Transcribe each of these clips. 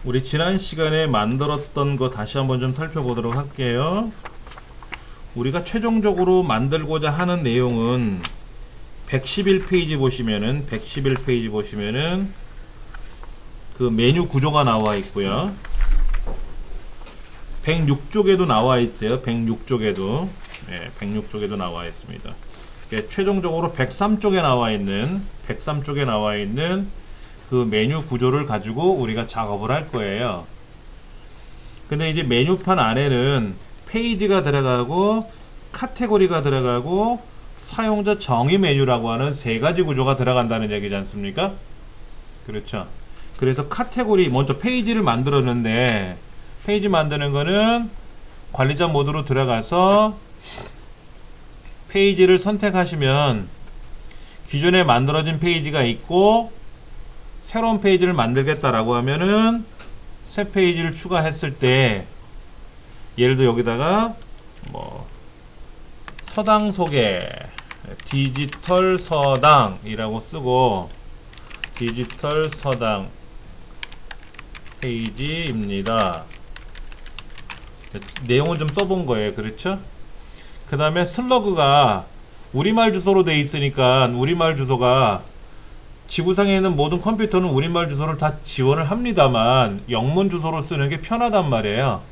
우리 지난 시간에 만들었던 거 다시 한번 좀 살펴보도록 할게요. 우리가 최종적으로 만들고자 하는 내용은 111페이지 보시면은 그 메뉴 구조가 나와 있고요. 106쪽에도 나와 있어요. 106쪽에도. 네, 106쪽에도 나와 있습니다. 최종적으로 103쪽에 나와 있는 그 메뉴 구조를 가지고 우리가 작업을 할 거예요. 근데 이제 메뉴판 안에는 페이지가 들어가고 카테고리가 들어가고 사용자 정의 메뉴라고 하는 세 가지 구조가 들어간다는 얘기지 않습니까? 그렇죠. 그래서 카테고리 먼저 페이지를 만들었는데, 페이지 만드는 거는 관리자 모드로 들어가서 페이지를 선택하시면 기존에 만들어진 페이지가 있고 새로운 페이지를 만들겠다라고 하면은 새 페이지를 추가했을 때, 예를 들어 여기다가 뭐 서당 소개, 디지털 서당이라고 쓰고, 디지털 서당 페이지입니다. 내용은 좀 써본 거예요. 그렇죠? 그 다음에 슬러그가 우리말 주소로 되어 있으니까 우리말 주소가 지구상에 있는 모든 컴퓨터는 우리말 주소를 다 지원을 합니다만 영문 주소로 쓰는 게 편하단 말이에요.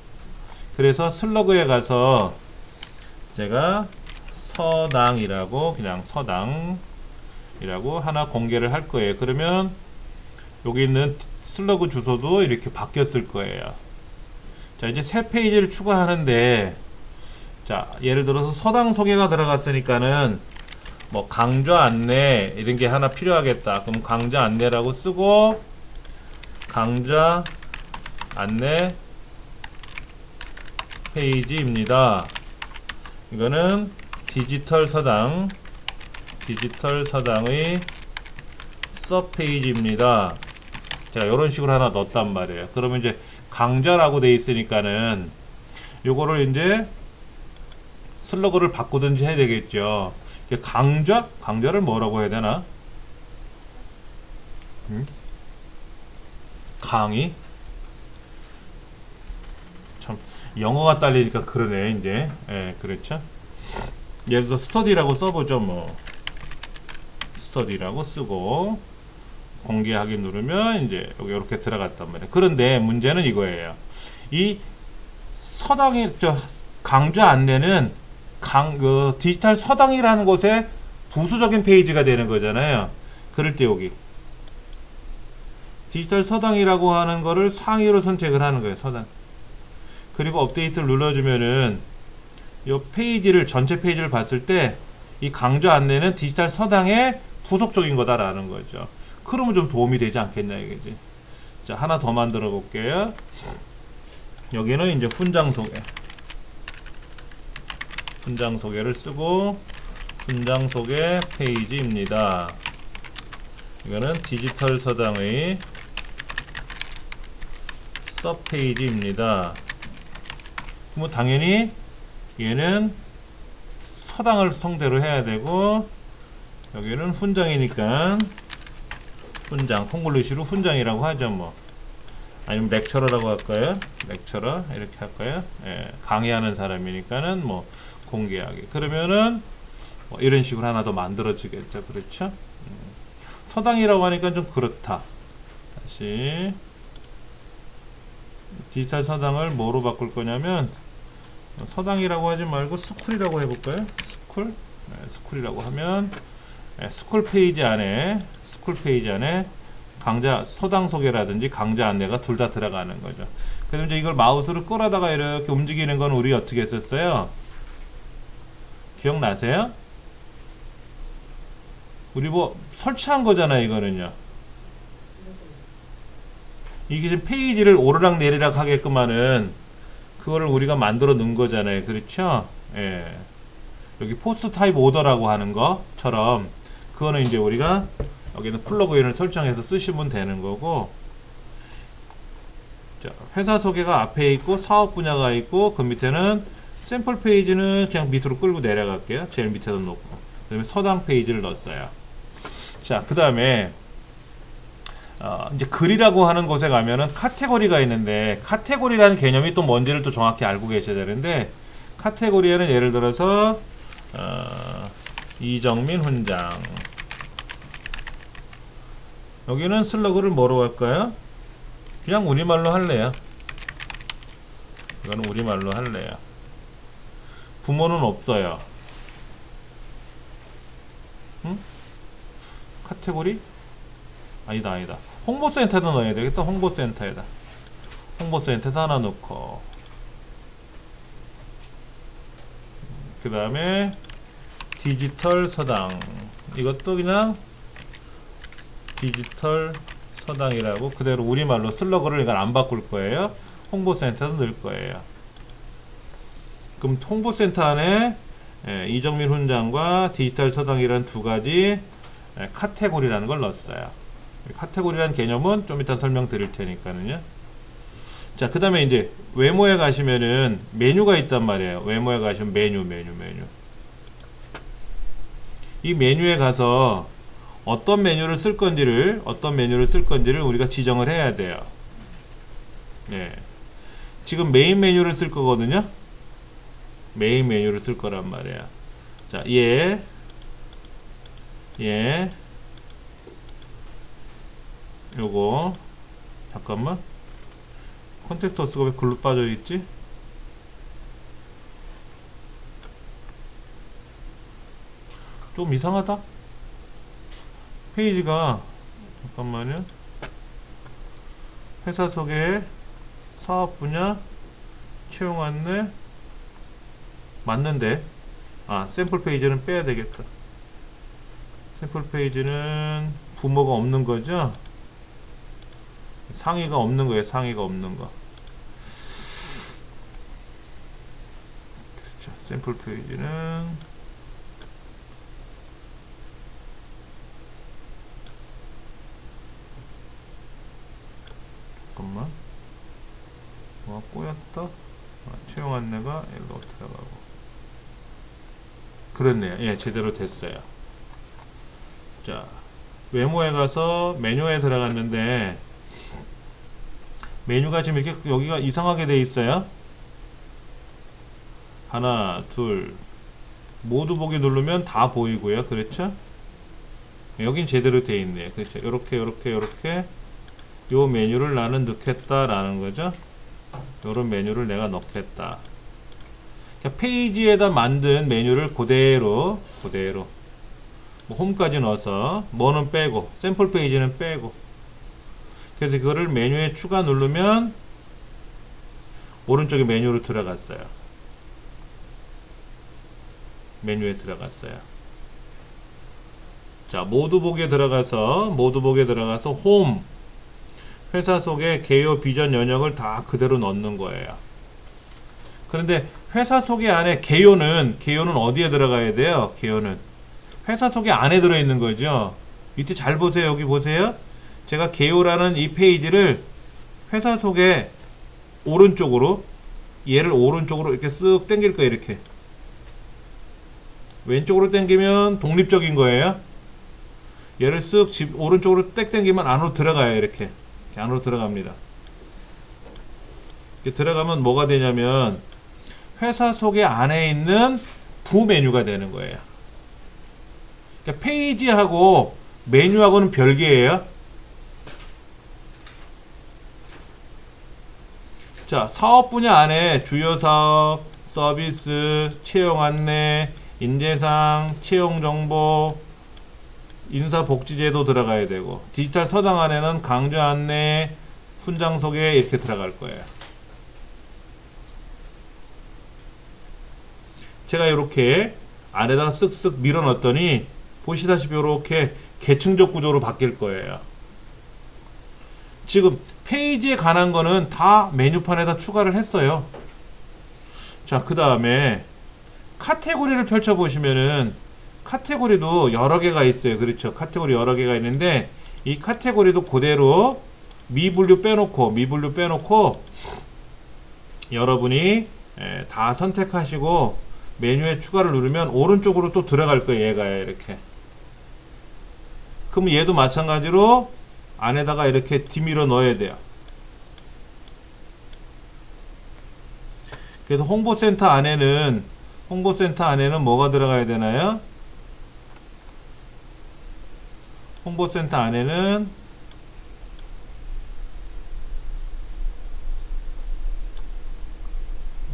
그래서 슬러그에 가서 제가 서당이라고, 그냥 서당이라고 하나 공개를 할 거예요. 그러면 여기 있는 슬러그 주소도 이렇게 바뀌었을 거예요. 자, 이제 새 페이지를 추가하는데, 자, 예를 들어서 서당 소개가 들어갔으니까는 뭐 강좌 안내 이런 게 하나 필요하겠다. 그럼 강좌 안내라고 쓰고, 강좌 안내 페이지입니다. 이거는 디지털 서당의 서 페이지입니다. 제가 이런 식으로 하나 넣었단 말이에요. 그러면 이제 강좌라고 돼 있으니까는 요거를 이제 슬러그를 바꾸든지 해야 되겠죠. 강좌를 뭐라고 해야 되나? 강의? 참 영어가 딸리니까 그러네 이제. 예, 그렇죠. 예를 들어 스터디라고 써보죠. 뭐 스터디라고 쓰고 공개하기 누르면 이제 여기 이렇게 들어갔단 말이에요. 그런데 문제는 이거예요. 이 서당의 강좌 안내는 디지털 서당이라는 곳에 부수적인 페이지가 되는 거잖아요. 그럴 때 여기 디지털 서당이라고 하는 거를 상위로 선택을 하는 거예요. 서당. 그리고 업데이트를 눌러주면은 이 페이지를, 전체 페이지를 봤을 때 이 강좌 안내는 디지털 서당의 부속적인 거다라는 거죠. 그러면 좀 도움이 되지 않겠냐 이거지. 자, 하나 더 만들어 볼게요. 여기는 이제 훈장 소개를 쓰고, 훈장 소개 페이지입니다. 이거는 디지털 서당의 서 페이지입니다. 뭐 당연히 얘는 서당을 상대로 해야 되고, 여기는 훈장이니까 훈장, 콩글리시로 훈장이라고 하죠. 뭐 아니면 렉처러라고 할까요? 렉처러 이렇게 할까요? 예, 강의하는 사람이니까는 뭐 공개하기. 그러면은 뭐 이런 식으로 하나 더 만들어지겠죠. 그렇죠? 서당이라고 하니까 좀 그렇다. 다시 디지털 서당을 뭐로 바꿀 거냐면, 서당이라고 하지 말고 스쿨이라고 해볼까요? 스쿨? 네, 스쿨이라고 하면 스쿨 페이지 안에 강좌, 서당 소개라든지 강좌 안내가 둘 다 들어가는 거죠. 그럼 이제 이걸 마우스로 끌어다가 이렇게 움직이는 건 우리 어떻게 했었어요? 기억나세요? 우리 뭐 설치한 거잖아요, 이거는요. 이게 지금 페이지를 오르락 내리락 하게끔 하는 그거를 우리가 만들어 놓은 거잖아요. 그렇죠? 예. 여기 포스트 타입 오더라고 하는 것처럼 그거는 이제 우리가 여기는 플러그인을 설정해서 쓰시면 되는 거고, 자, 회사 소개가 앞에 있고 사업 분야가 있고, 그 밑에는 샘플 페이지는 그냥 밑으로 끌고 내려갈게요. 제일 밑에다 놓고, 그 다음에 서당 페이지를 넣었어요. 자, 그 다음에 이제 글이라고 하는 곳에 가면은 카테고리가 있는데, 카테고리라는 개념이 또 뭔지를 또 정확히 알고 계셔야 되는데, 카테고리에는 예를 들어서 이정민 훈장, 여기는 슬러그를 뭐로 할까요? 그냥 우리말로 할래요. 이거는 우리말로 할래요. 부모는 없어요. 응? 카테고리? 아니다. 홍보센터도 넣어야 되겠다. 홍보센터에다. 홍보센터에서 하나 넣고, 그 다음에 디지털 서당, 이것도 그냥 디지털 서당이라고 그대로 우리말로 슬러그를 이건 안 바꿀 거예요. 홍보센터도 넣을 거예요. 그럼 홍보센터 안에 이정민 훈장과 디지털 서당이라는 두 가지 카테고리라는 걸 넣었어요. 카테고리라는 개념은 좀 이따 설명드릴 테니까는요. 자, 그 다음에 이제 외모에 가시면은 메뉴가 있단 말이에요. 외모에 가시면 메뉴. 이 메뉴에 가서 어떤 메뉴를 쓸 건지를 우리가 지정을 해야 돼요. 네. 지금 메인 메뉴를 쓸 거거든요. 메인 메뉴를 쓸 거란 말이에요. 자, 얘 요거 잠깐만, 컨택트 어스가 왜 글로 빠져 있지? 좀 이상하다. 페이지가, 잠깐만요. 회사 소개, 사업 분야, 채용 안내, 맞는데, 샘플 페이지는 빼야 되겠다. 샘플 페이지는 부모가 없는 거죠? 상의가 없는 거예요. 상의가 없는 거. 그렇죠. 샘플 페이지는 잠깐만, 뭐가 꼬였다. 채용 안내가 일로 들어가고. 그렇네요. 예, 제대로 됐어요. 자, 외모에 가서 메뉴에 들어갔는데, 메뉴가 지금 이렇게 여기가 이상하게 돼 있어요. 하나, 둘, 모두 보기 누르면 다 보이고요. 그렇죠? 여긴 제대로 돼 있네요. 그렇죠? 요렇게 요 메뉴를 나는 넣겠다라는 거죠. 요런 메뉴를 내가 넣겠다. 그러니까 페이지에다 만든 메뉴를 그대로 뭐 홈까지 넣어서 뭐는 빼고, 샘플 페이지는 빼고, 그래서 그거를 메뉴에 추가 누르면 오른쪽에 메뉴로 들어갔어요. 메뉴에 들어갔어요. 자, 모두 보기에 들어가서 홈, 회사 속의 개요, 비전, 연역을 다 그대로 넣는 거예요. 그런데 회사 소개 안에 개요는 어디에 들어가야 돼요? 개요는 회사 소개 안에 들어있는 거죠. 밑에 잘 보세요. 여기 보세요. 제가 개요라는 이 페이지를 회사 소개 오른쪽으로, 얘를 오른쪽으로 이렇게 쓱 당길 거예요. 이렇게 왼쪽으로 당기면 독립적인 거예요. 얘를 쓱 오른쪽으로 땡 당기면 안으로 들어가요. 이렇게 안으로 들어갑니다. 이렇게 들어가면 뭐가 되냐면 회사 소개 안에 있는 부메뉴가 되는 거예요. 그러니까 페이지하고 메뉴하고는 별개예요. 자, 사업 분야 안에 주요 사업, 서비스, 채용 안내, 인재상, 채용 정보, 인사복지제도 들어가야 되고, 디지털 서당 안에는 강좌 안내, 훈장 소개 이렇게 들어갈 거예요. 제가 이렇게 안에다가 쓱쓱 밀어 넣었더니 보시다시피 이렇게 계층적 구조로 바뀔 거예요. 지금 페이지에 관한 거는 다 메뉴판에다 추가를 했어요. 자, 그 다음에 카테고리를 펼쳐 보시면은 카테고리도 여러 개가 있어요. 그렇죠? 카테고리 여러 개가 있는데 이 카테고리도 그대로 미분류 빼놓고 여러분이 다 선택하시고 메뉴에 추가를 누르면 오른쪽으로 또 들어갈 거예요. 얘가 이렇게. 그럼 얘도 마찬가지로 안에다가 이렇게 뒤밀어 넣어야 돼요. 그래서 홍보센터 안에는 뭐가 들어가야 되나요? 홍보센터 안에는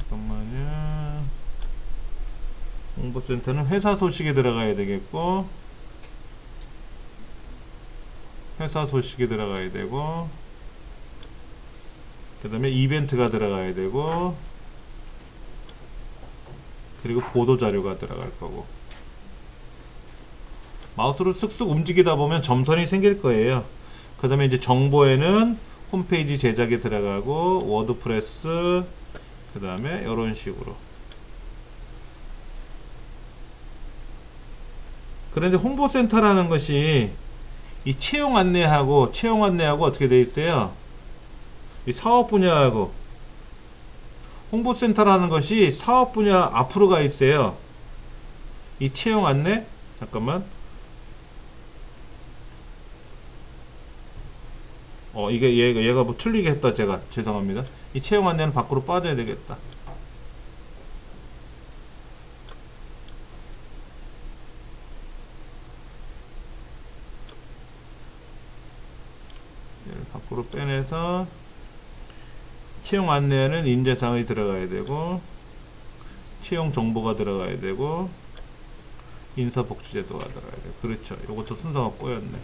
잠깐만요. 홍보센터는 회사 소식이 들어가야 되겠고, 회사 소식이 들어가야 되고, 그 다음에 이벤트가 들어가야 되고, 그리고 보도자료가 들어갈 거고. 마우스를 쓱쓱 움직이다 보면 점선이 생길 거예요. 그 다음에 이제 정보에는 홈페이지 제작에 들어가고, 워드프레스, 그 다음에 이런 식으로. 그런데 홍보센터라는 것이 이 채용 안내하고 어떻게 되어 있어요? 이 사업 분야하고, 홍보센터라는 것이 사업 분야 앞으로 가 있어요. 이 채용 안내, 잠깐만. 이게 얘가 뭐 틀리게 했다. 제가 죄송합니다. 이 채용 안내는 밖으로 빠져야 되겠다. 얘를 밖으로 빼내서 채용 안내에는 인재사항이 들어가야 되고, 채용 정보가 들어가야 되고, 인사복지제도가 들어가야 되고. 그렇죠. 이것도 순서가 꼬였네.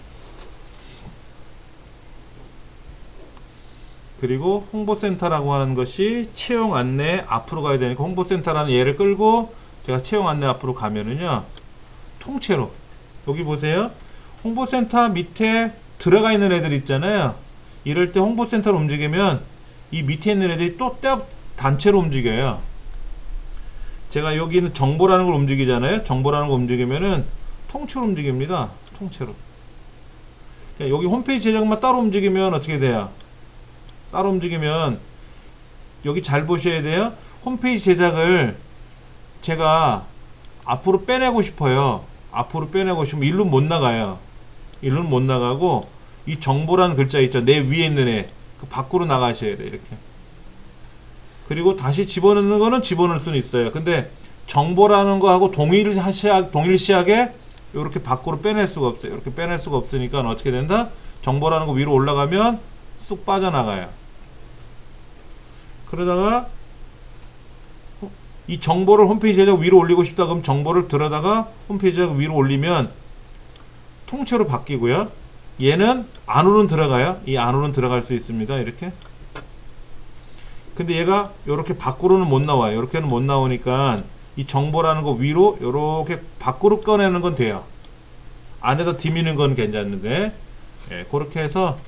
그리고 홍보센터라고 하는 것이 채용 안내 앞으로 가야 되니까, 홍보센터라는 얘를 끌고 제가 채용 안내 앞으로 가면은요, 통째로 여기 보세요. 홍보센터 밑에 들어가 있는 애들 있잖아요. 이럴 때 홍보센터로 움직이면 이 밑에 있는 애들이 또 단체로 움직여요. 제가 여기는 정보라는 걸 움직이잖아요. 정보라는 걸 움직이면은 통째로 움직입니다. 통째로. 여기 홈페이지 제작만 따로 움직이면 어떻게 돼요? 따로 움직이면 여기 잘 보셔야 돼요. 홈페이지 제작을 제가 앞으로 빼내고 싶어요. 앞으로 빼내고 싶으면 일로 못 나가요. 일로는 못 나가고, 이 정보라는 글자 있죠. 내 위에 있는 애. 그 밖으로 나가셔야 돼. 이렇게. 그리고 다시 집어넣는 거는 집어넣을 수는 있어요. 근데 정보라는 거하고 동일시하게 이렇게 밖으로 빼낼 수가 없어요. 이렇게 빼낼 수가 없으니까 어떻게 된다? 정보라는 거 위로 올라가면 쑥 빠져나가요. 그러다가 이 정보를 홈페이지 제작 위로 올리고 싶다 그럼 정보를 들어다가 홈페이지 제작 위로 올리면 통째로 바뀌고요. 얘는 안으로는 들어가요. 이 안으로는 들어갈 수 있습니다. 이렇게. 근데 얘가 이렇게 밖으로는 못 나와요. 이렇게는 못 나오니까 이 정보라는 거 위로 이렇게 밖으로 꺼내는 건 돼요. 안에다 디미는 건 괜찮은데, 예, 그렇게 해서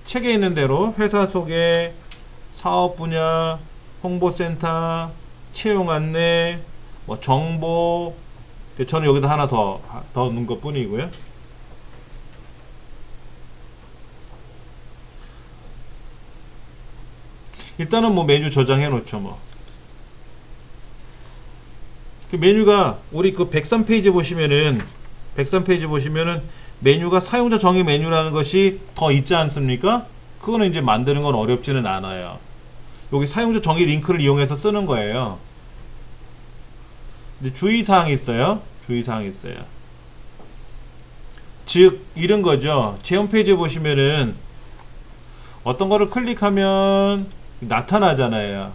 책에 있는 대로 회사 소개, 사업 분야, 홍보센터, 채용 안내, 뭐 정보, 저는 여기다 하나 더 넣은 것 뿐이고요. 일단은 뭐 메뉴 저장해 놓죠. 뭐 그 메뉴가 우리 그 103페이지 보시면은 메뉴가 사용자 정의 메뉴라는 것이 더 있지 않습니까? 그거는 이제 만드는 건 어렵지는 않아요. 여기 사용자 정의 링크를 이용해서 쓰는 거예요. 근데 주의사항이 있어요. 즉 이런 거죠. 제 홈페이지에 보시면은 어떤 거를 클릭하면 나타나잖아요.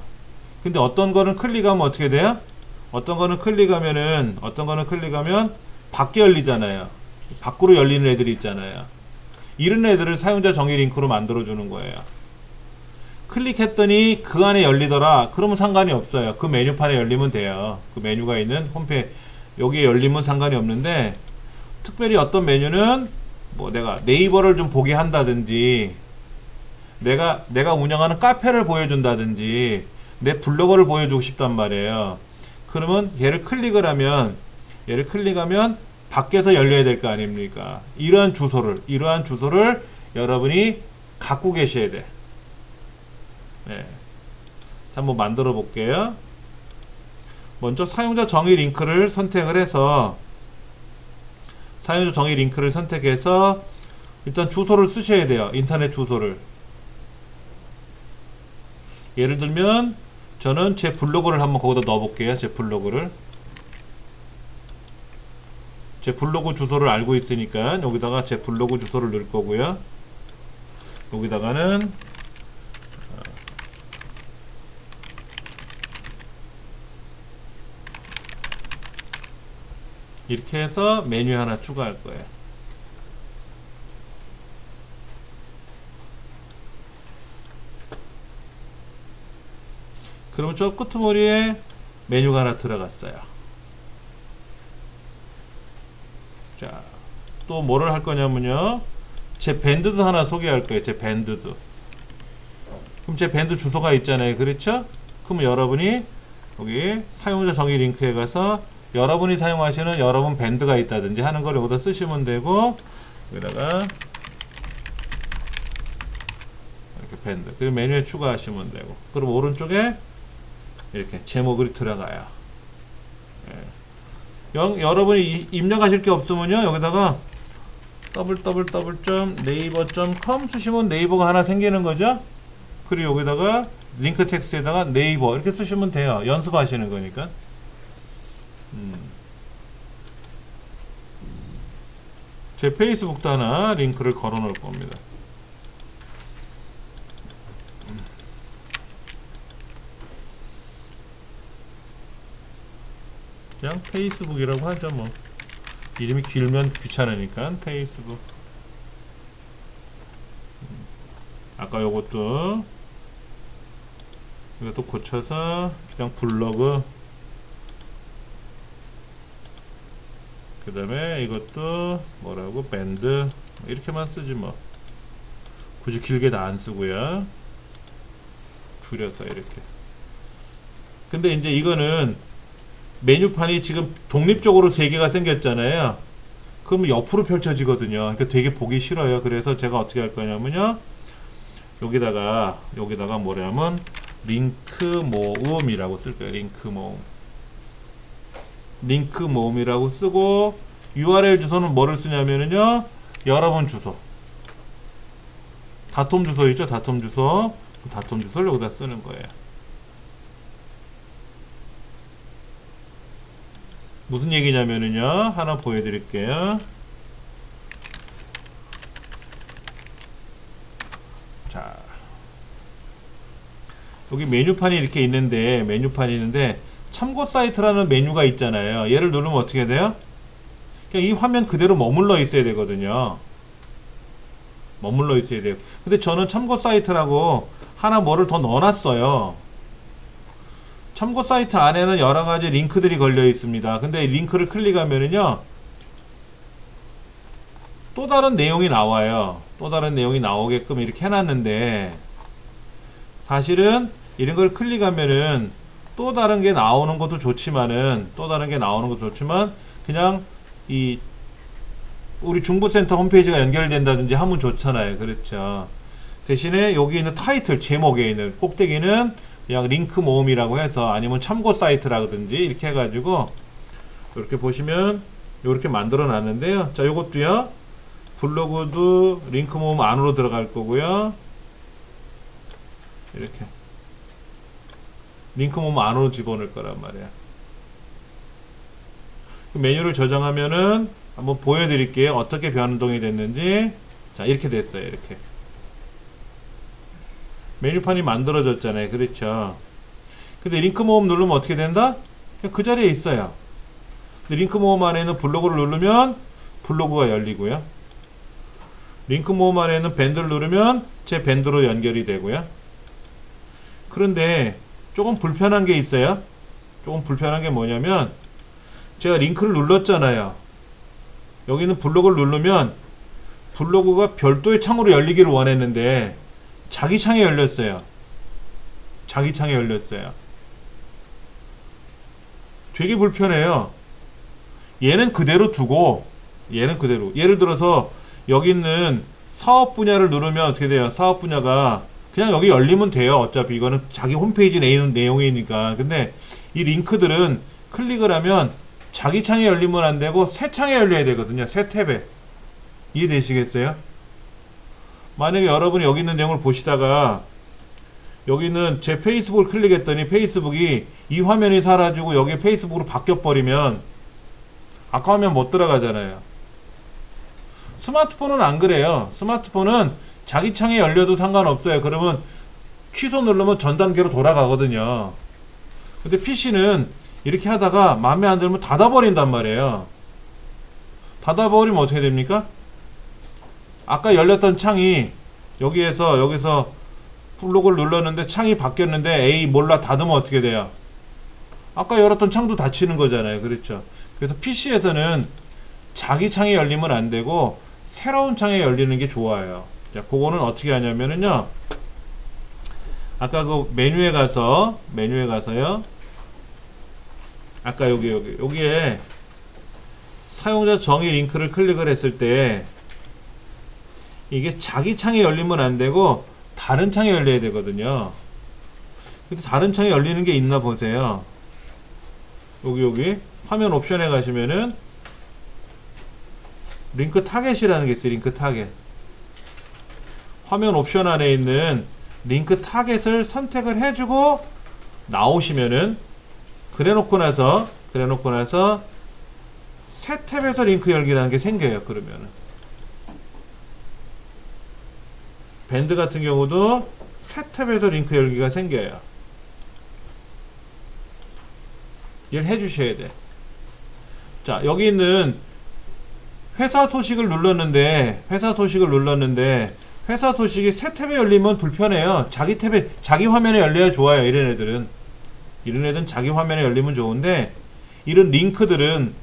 근데 어떤 거는 클릭하면 어떻게 돼요? 어떤 거는 클릭하면 밖에 열리잖아요. 밖으로 열리는 애들이 있잖아요. 이런 애들을 사용자 정의 링크로 만들어 주는 거예요. 클릭했더니 그 안에 열리더라. 그러면 상관이 없어요. 그 메뉴판에 열리면 돼요. 그 메뉴가 있는 홈페이지 여기에 열리면 상관이 없는데, 특별히 어떤 메뉴는 뭐 내가 네이버를 좀 보게 한다든지, 내가 운영하는 카페를 보여준다든지, 내 블로거를 보여주고 싶단 말이에요. 그러면 얘를 클릭을 하면 밖에서 열려야 될 거 아닙니까? 이러한 주소를 여러분이 갖고 계셔야 돼. 네. 자, 한번 만들어 볼게요. 먼저 사용자 정의 링크를 선택을 해서 일단 주소를 쓰셔야 돼요. 인터넷 주소를. 예를 들면 저는 제 블로그를 한번 거기다 넣어 볼게요. 제 블로그를. 제 블로그 주소를 알고 있으니까 여기다가 제 블로그 주소를 넣을 거고요. 여기다가는 이렇게 해서 메뉴 하나 추가할 거예요. 그러면 저 끄트머리에 메뉴가 하나 들어갔어요. 자, 또 뭐를 할 거냐면요. 제 밴드도 하나 소개할 거예요. 제 밴드도. 그럼 제 밴드 주소가 있잖아요. 그렇죠? 그럼 여러분이 여기 사용자 정의 링크에 가서 여러분이 사용하시는 여러분 밴드가 있다든지 하는 걸 여기다 쓰시면 되고, 여기다가 이렇게 밴드. 그리고 메뉴에 추가하시면 되고, 그럼 오른쪽에 이렇게 제목이 들어가요. 여러분이 입력하실 게 없으면요, 여기다가 www.naver.com 쓰시면 네이버가 하나 생기는 거죠. 그리고 여기다가 링크 텍스트에다가 네이버 이렇게 쓰시면 돼요. 연습하시는 거니까. 제 페이스북도 하나 링크를 걸어 놓을 겁니다. 그냥 페이스북이라고 하죠. 뭐 이름이 길면 귀찮으니까 페이스북. 아까 요것도 이것도 고쳐서 그냥 블로그, 그 다음에 이것도 뭐라고 밴드 이렇게만 쓰지 뭐. 굳이 길게 다 안 쓰고요. 줄여서 이렇게. 근데 이제 이거는 메뉴판이 지금 독립적으로 3개가 생겼잖아요. 그러면 옆으로 펼쳐지거든요. 그러니까 되게 보기 싫어요. 그래서 제가 어떻게 할 거냐면요, 여기다가 뭐냐면 링크 모음이라고 쓸 거예요. 링크 모음이라고 쓰고, URL 주소는 뭐를 쓰냐면요, 여러분 주소, 다톰 주소 있죠. 다톰 주소를 여기다 쓰는 거예요. 무슨 얘기냐면요, 하나 보여드릴게요. 자, 여기 메뉴판이 이렇게 있는데, 참고 사이트라는 메뉴가 있잖아요. 얘를 누르면 어떻게 돼요? 그냥 이 화면 그대로 머물러 있어야 되거든요. 머물러 있어야 돼요. 근데 저는 참고 사이트라고 하나 뭐를 더 넣어놨어요. 참고 사이트 안에는 여러가지 링크들이 걸려 있습니다. 근데 링크를 클릭하면은요, 또 다른 내용이 나와요. 또 다른 내용이 나오게끔 이렇게 해놨는데, 사실은 이런 걸 클릭하면은 또 다른 게 나오는 것도 좋지만 그냥 이 우리 중부센터 홈페이지가 연결된다든지 하면 좋잖아요. 그렇죠. 대신에 여기 있는 타이틀 제목에 있는 꼭대기는 그냥 링크 모음이라고 해서, 아니면 참고 사이트라든지 이렇게 해가지고 이렇게 보시면 이렇게 만들어 놨는데요. 자, 요것도요, 블로그도 링크 모음 안으로 들어갈 거고요. 이렇게 링크 모음 안으로 집어넣을 거란 말이야. 메뉴를 저장하면은 한번 보여드릴게요. 어떻게 변동이 됐는지. 자, 이렇게 됐어요. 이렇게 메뉴판이 만들어졌잖아요. 그렇죠. 근데 링크 모음 누르면 어떻게 된다? 그냥 그 자리에 있어요. 근데 링크 모음 안에 있는 블로그를 누르면 블로그가 열리고요. 링크 모음 안에 있는 밴드를 누르면 제 밴드로 연결이 되고요. 그런데 조금 불편한 게 있어요. 조금 불편한 게 뭐냐면, 제가 링크를 눌렀잖아요. 여기는 블로그를 누르면 블로그가 별도의 창으로 열리기를 원했는데 자기 창에 열렸어요. 되게 불편해요. 얘는 그대로 두고, 예를 들어서 여기 있는 사업 분야를 누르면 어떻게 돼요? 사업 분야가 그냥 여기 열리면 돼요. 어차피 이거는 자기 홈페이지 내용이니까. 근데 이 링크들은 클릭을 하면 자기 창에 열리면 안 되고 새 창에 열려야 되거든요. 새 탭에. 이해되시겠어요? 만약에 여러분이 여기 있는 내용을 보시다가 여기는 제 페이스북을 클릭했더니 페이스북이 이 화면이 사라지고 여기 페이스북으로 바뀌어버리면 아까 화면 못 들어가잖아요. 스마트폰은 안 그래요. 스마트폰은 자기 창에 열려도 상관없어요. 그러면 취소 누르면 전 단계로 돌아가거든요. 근데 PC는 이렇게 하다가 마음에 안 들면 닫아버린단 말이에요. 닫아버리면 어떻게 됩니까? 아까 열렸던 창이 여기서 블록을 눌렀는데 창이 바뀌었는데 에이 몰라 닫으면 어떻게 돼요? 아까 열었던 창도 닫히는 거잖아요. 그렇죠? 그래서 PC에서는 자기 창이 열리면 안 되고 새로운 창에 열리는 게 좋아요. 자, 그거는 어떻게 하냐면은요. 아까 그 메뉴에 가서요. 아까 여기에 사용자 정의 링크를 클릭을 했을 때 이게 자기 창에 열리면 안 되고 다른 창에 열려야 되거든요. 근데 다른 창에 열리는 게 있나 보세요. 여기 화면 옵션에 가시면은 링크 타겟이라는 게 있어요. 링크 타겟. 화면 옵션 안에 있는 링크 타겟을 선택을 해주고 나오시면은 그래놓고 나서 새 탭에서 링크 열기라는 게 생겨요. 그러면은 밴드 같은 경우도 새 탭에서 링크 열기가 생겨요. 이걸 해주셔야 돼. 자, 여기 있는 회사 소식을 눌렀는데 회사 소식이 새 탭에 열리면 불편해요. 자기 탭에 자기 화면에 열려야 좋아요. 이런 애들은 자기 화면에 열리면 좋은데 이런 링크들은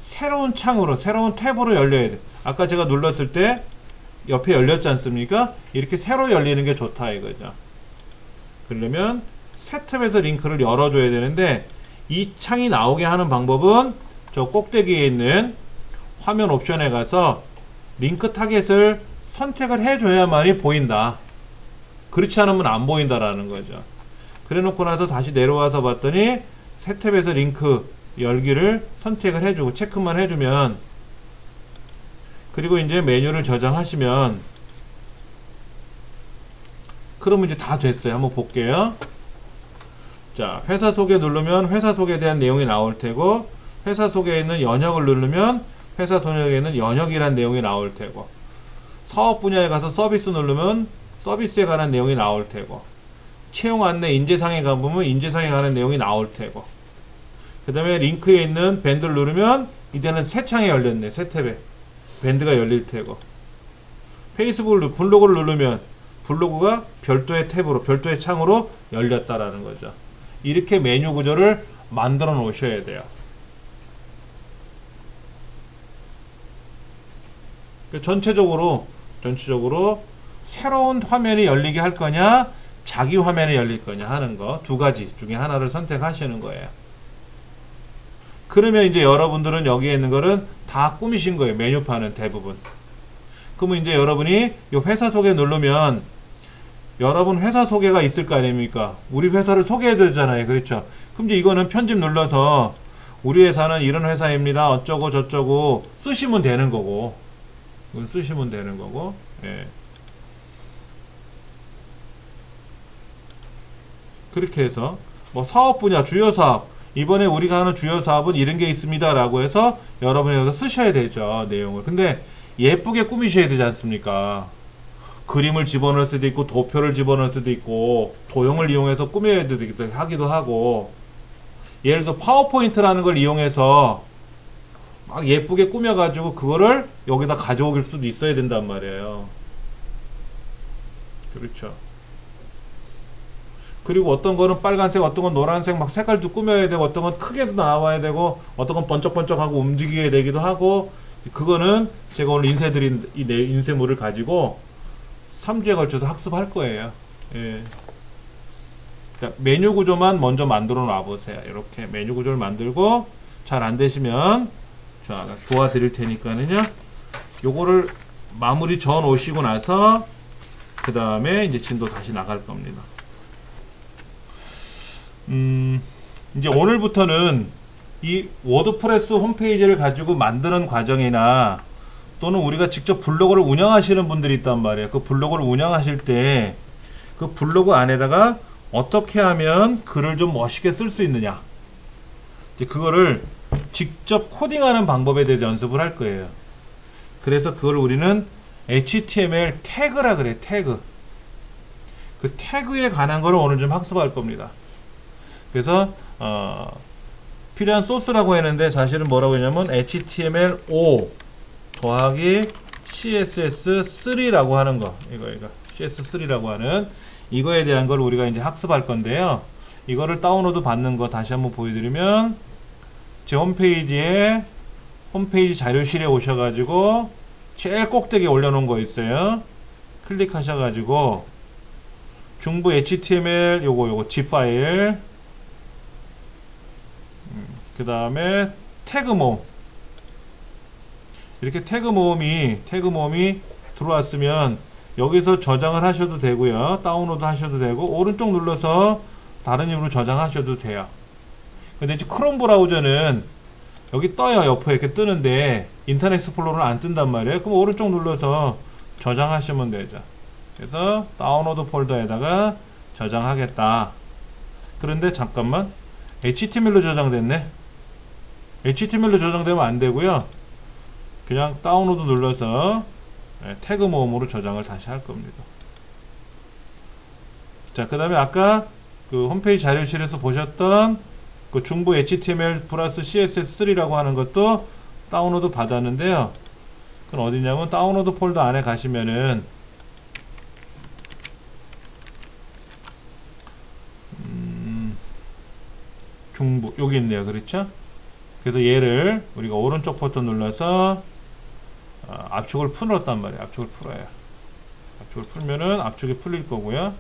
새로운 창으로 새로운 탭으로 열려야 돼. 아까 제가 눌렀을 때 옆에 열렸지 않습니까? 이렇게 새로 열리는 게 좋다 이거죠. 그러려면 새 탭에서 링크를 열어줘야 되는데 이 창이 나오게 하는 방법은 저 꼭대기에 있는 화면 옵션에 가서 링크 타겟을 선택을 해줘야만이 보인다. 그렇지 않으면 안 보인다라는 거죠. 그래 놓고 나서 다시 내려와서 봤더니 새 탭에서 링크 열기를 선택을 해주고 체크만 해주면, 그리고 이제 메뉴를 저장하시면, 그러면 이제 다 됐어요. 한번 볼게요. 자, 회사 소개 누르면 회사 소개에 대한 내용이 나올 테고, 회사 소개에 있는 연역을 누르면 회사 소개에 있는 연역이란 내용이 나올 테고, 사업 분야에 가서 서비스 누르면 서비스에 관한 내용이 나올 테고, 채용 안내 인재상에 가보면 인재상에 관한 내용이 나올 테고, 그 다음에 링크에 있는 밴드를 누르면 이제는 새 창에 열렸네. 새 탭에 밴드가 열릴 테고, 페이스북 블로그를 누르면 블로그가 별도의 탭으로 별도의 창으로 열렸다라는 거죠. 이렇게 메뉴 구조를 만들어 놓으셔야 돼요. 전체적으로 새로운 화면이 열리게 할 거냐, 자기 화면이 열릴 거냐 하는 거 두 가지 중에 하나를 선택하시는 거예요. 그러면 이제 여러분들은 여기에 있는 거는 다 꾸미신 거예요. 메뉴판은 대부분. 그러면 이제 여러분이 이 회사 소개 누르면 여러분 회사 소개가 있을 거 아닙니까? 우리 회사를 소개해 드리잖아요. 그렇죠? 그럼 이제 이거는 편집 눌러서 우리 회사는 이런 회사입니다. 어쩌고 저쩌고 쓰시면 되는 거고. 예. 그렇게 해서 뭐 사업 분야, 주요 사업, 이번에 우리가 하는 주요 사업은 이런 게 있습니다 라고 해서 여러분이 여기서 쓰셔야 되죠, 내용을. 근데 예쁘게 꾸미셔야 되지 않습니까? 그림을 집어넣을 수도 있고 도표를 집어넣을 수도 있고 도형을 이용해서 꾸며야 되기도 하기도 하고, 예를 들어 파워포인트라는 걸 이용해서 막 예쁘게 꾸며가지고 그거를 여기다 가져올 수도 있어야 된단 말이에요. 그렇죠. 그리고 어떤 거는 빨간색, 어떤 건 노란색 막 색깔도 꾸며야 되고, 어떤 건 크게도 나와야 되고, 어떤 건 번쩍번쩍하고 움직이게 되기도 하고, 그거는 제가 오늘 인쇄드린 이 인쇄물을 가지고 3주에 걸쳐서 학습할 거예요. 예. 그러니까 메뉴 구조만 먼저 만들어 놔 보세요. 이렇게 메뉴 구조를 만들고, 잘 안 되시면 자, 도와드릴 테니까는요, 요거를 마무리 져 놓으시고 나서 그 다음에 이제 진도 다시 나갈 겁니다. 이제 오늘부터는 이 워드프레스 홈페이지를 가지고 만드는 과정이나 또는 우리가 직접 블로그를 운영하시는 분들이 있단 말이에요. 그 블로그를 운영하실 때 그 블로그 안에다가 어떻게 하면 글을 좀 멋있게 쓸 수 있느냐, 이제 그거를 직접 코딩하는 방법에 대해서 연습을 할 거예요. 그래서 그걸 우리는 HTML 태그라 그래. 태그. 그 태그에 관한 거를 오늘 좀 학습할 겁니다. 그래서 필요한 소스라고 했는데 사실은 뭐라고 했냐면 HTML5 더하기 CSS3라고 하는 거, 이거 CS3라고 하는 이거에 대한 걸 우리가 이제 학습할 건데요. 이거를 다운로드 받는 거 다시 한번 보여드리면, 제 홈페이지에 홈페이지 자료실에 오셔가지고 제일 꼭대기에 올려놓은 거 있어요. 클릭하셔가지고 중부 HTML 요거 zip 파일, 그 다음에 태그 모음, 이렇게 태그 모음이 들어왔으면 여기서 저장을 하셔도 되고요, 다운로드 하셔도 되고, 오른쪽 눌러서 다른 이름으로 저장하셔도 돼요. 근데 이제 크롬 브라우저는 여기 떠요. 옆에 이렇게 뜨는데 인터넷 익스플로러는 안 뜬단 말이에요. 그럼 오른쪽 눌러서 저장하시면 되죠. 그래서 다운로드 폴더에다가 저장하겠다. 그런데 잠깐만, HTML로 저장됐네. HTML로 저장되면 안 되고요. 그냥 다운로드 눌러서 태그 모음으로 저장을 다시 할 겁니다. 자, 그 다음에 아까 그 홈페이지 자료실에서 보셨던 그 중부 HTML 플러스 CSS3라고 하는 것도 다운로드 받았는데요. 그건 어디냐면 다운로드 폴더 안에 가시면은 중부 여기 있네요. 그렇죠? 그래서 얘를 우리가 오른쪽 버튼 눌러서 압축을 풀었단 말이에요. 압축을 풀어요. 압축을 풀면은 압축이 풀릴 거고요.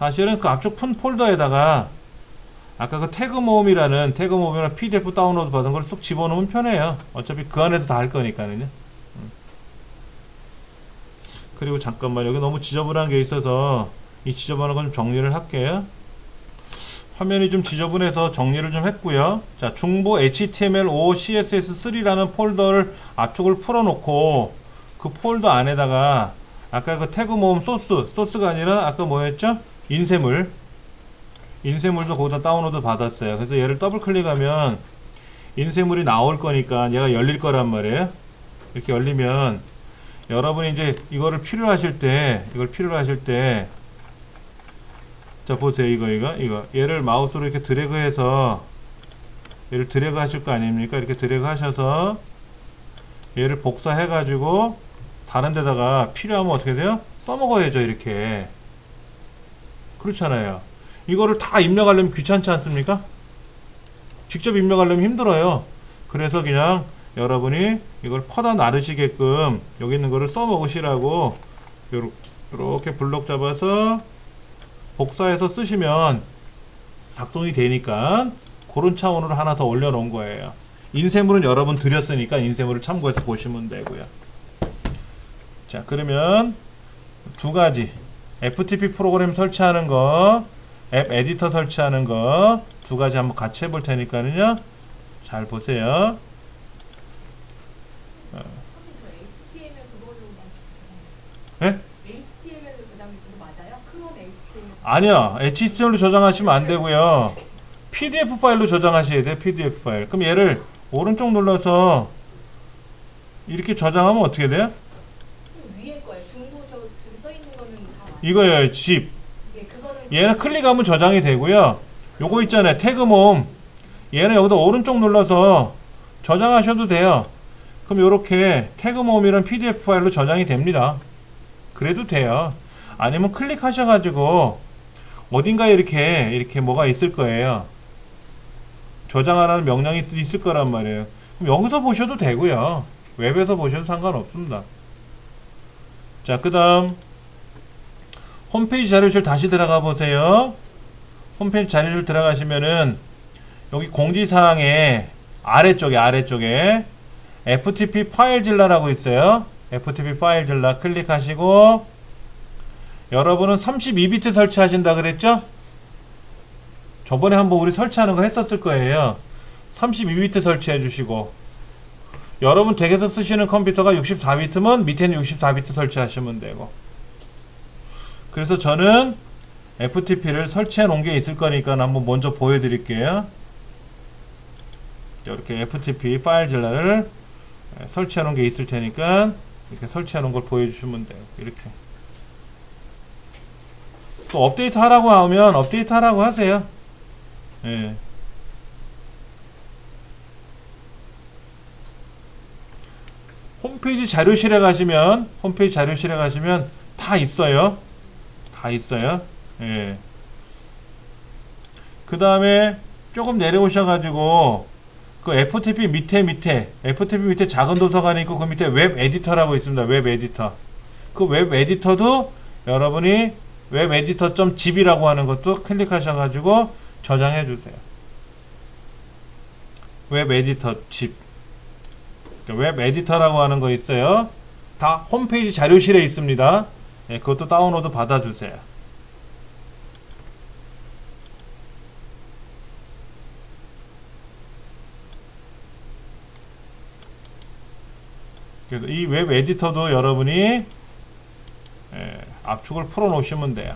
사실은 그 압축 푼 폴더에다가 아까 그 태그 모음이라는 PDF 다운로드 받은 걸 쏙 집어넣으면 편해요. 어차피 그 안에서 다 할 거니까는요. 그리고 잠깐만, 여기 너무 지저분한 게 있어서 이 지저분한 건 좀 정리를 할게요. 화면이 좀 지저분해서 정리를 좀 했고요. 자, 중부 HTML5 CSS3라는 폴더를 압축을 풀어놓고 그 폴더 안에다가 아까 그 태그 모음 소스가 아니라 아까 뭐였죠? 인쇄물도 거기다 다운로드 받았어요. 그래서 얘를 더블 클릭하면 인쇄물이 나올 거니까 얘가 열릴 거란 말이에요. 이렇게 열리면 여러분이 이제 이거를 필요로 하실 때 자, 보세요. 이거 얘를 마우스로 이렇게 드래그해서 얘를 드래그 하실 거 아닙니까? 이렇게 드래그 하셔서 얘를 복사해 가지고 다른 데다가 필요하면 어떻게 돼요? 써먹어야죠. 이렇게. 그렇잖아요. 이거를 다 입력하려면 귀찮지 않습니까? 직접 입력하려면 힘들어요. 그래서 그냥 여러분이 이걸 퍼다 나르시게끔 여기 있는 거를 써먹으시라고 요렇게 블록 잡아서 복사해서 쓰시면 작동이 되니까 그런 차원으로 하나 더 올려놓은 거예요. 인쇄물은 여러분 드렸으니까 인쇄물을 참고해서 보시면 되고요. 자, 그러면 두 가지, FTP 프로그램 설치하는 거, 앱 에디터 설치하는 거 두 가지 한번 같이 해볼 테니까는요. 잘 보세요. 네? HTML로 저장된 거 맞아요? 크롬 HTML. 아니요. HTML로 저장하시면 안 되고요. PDF 파일로 저장하셔야 돼요. PDF 파일. 그럼 얘를 오른쪽 눌러서 이렇게 저장하면 어떻게 돼요? 위에 거예요. 중부 저기 써 있는 거는 다 맞아요. 이거예요. zip. 예, 그거는 얘는 클릭하면 저장이 되고요. 요거 있잖아요. 태그 모음. 얘는 여기다 오른쪽 눌러서 저장하셔도 돼요. 그럼 요렇게 태그 모음이란 PDF 파일로 저장이 됩니다. 그래도 돼요. 아니면 클릭하셔가지고 어딘가에 이렇게 뭐가 있을 거예요. 저장하라는 명령이 있을 거란 말이에요. 그럼 여기서 보셔도 되고요. 웹에서 보셔도 상관없습니다. 자, 그 다음 홈페이지 자료실 다시 들어가 보세요. 홈페이지 자료실 들어가시면은 여기 공지사항에 아래쪽에 FTP 파일질러라고 있어요. FTP 파일질러 클릭하시고, 여러분은 32비트 설치하신다 그랬죠? 저번에 한번 우리 설치하는 거 했었을 거예요. 32비트 설치해 주시고, 여러분 댁에서 쓰시는 컴퓨터가 64비트면 밑에는 64비트 설치하시면 되고, 그래서 저는 FTP를 설치해 놓은 게 있을 거니까 한번 먼저 보여드릴게요. 이렇게 FTP 파일질러를 설치해 놓은 게 있을 테니까 이렇게 설치해 놓은 걸 보여주시면 돼요. 이렇게. 또 업데이트 하라고 하면 업데이트 하라고 하세요. 예. 홈페이지 자료실에 가시면 다 있어요. 다 있어요. 예. 그 다음에 조금 내려오셔가지고 그 FTP 밑에 작은 도서관이 있고 그 밑에 웹 에디터라고 있습니다. 웹 에디터. 그 웹 에디터도 여러분이 웹 에디터.zip이라고 하는 것도 클릭하셔가지고 저장해 주세요. 웹 에디터 zip. 웹 에디터라고 하는 거 있어요. 다 홈페이지 자료실에 있습니다. 예, 그것도 다운로드 받아주세요. 그래서 이 웹 에디터도 여러분이 압축을 풀어 놓으시면 돼요.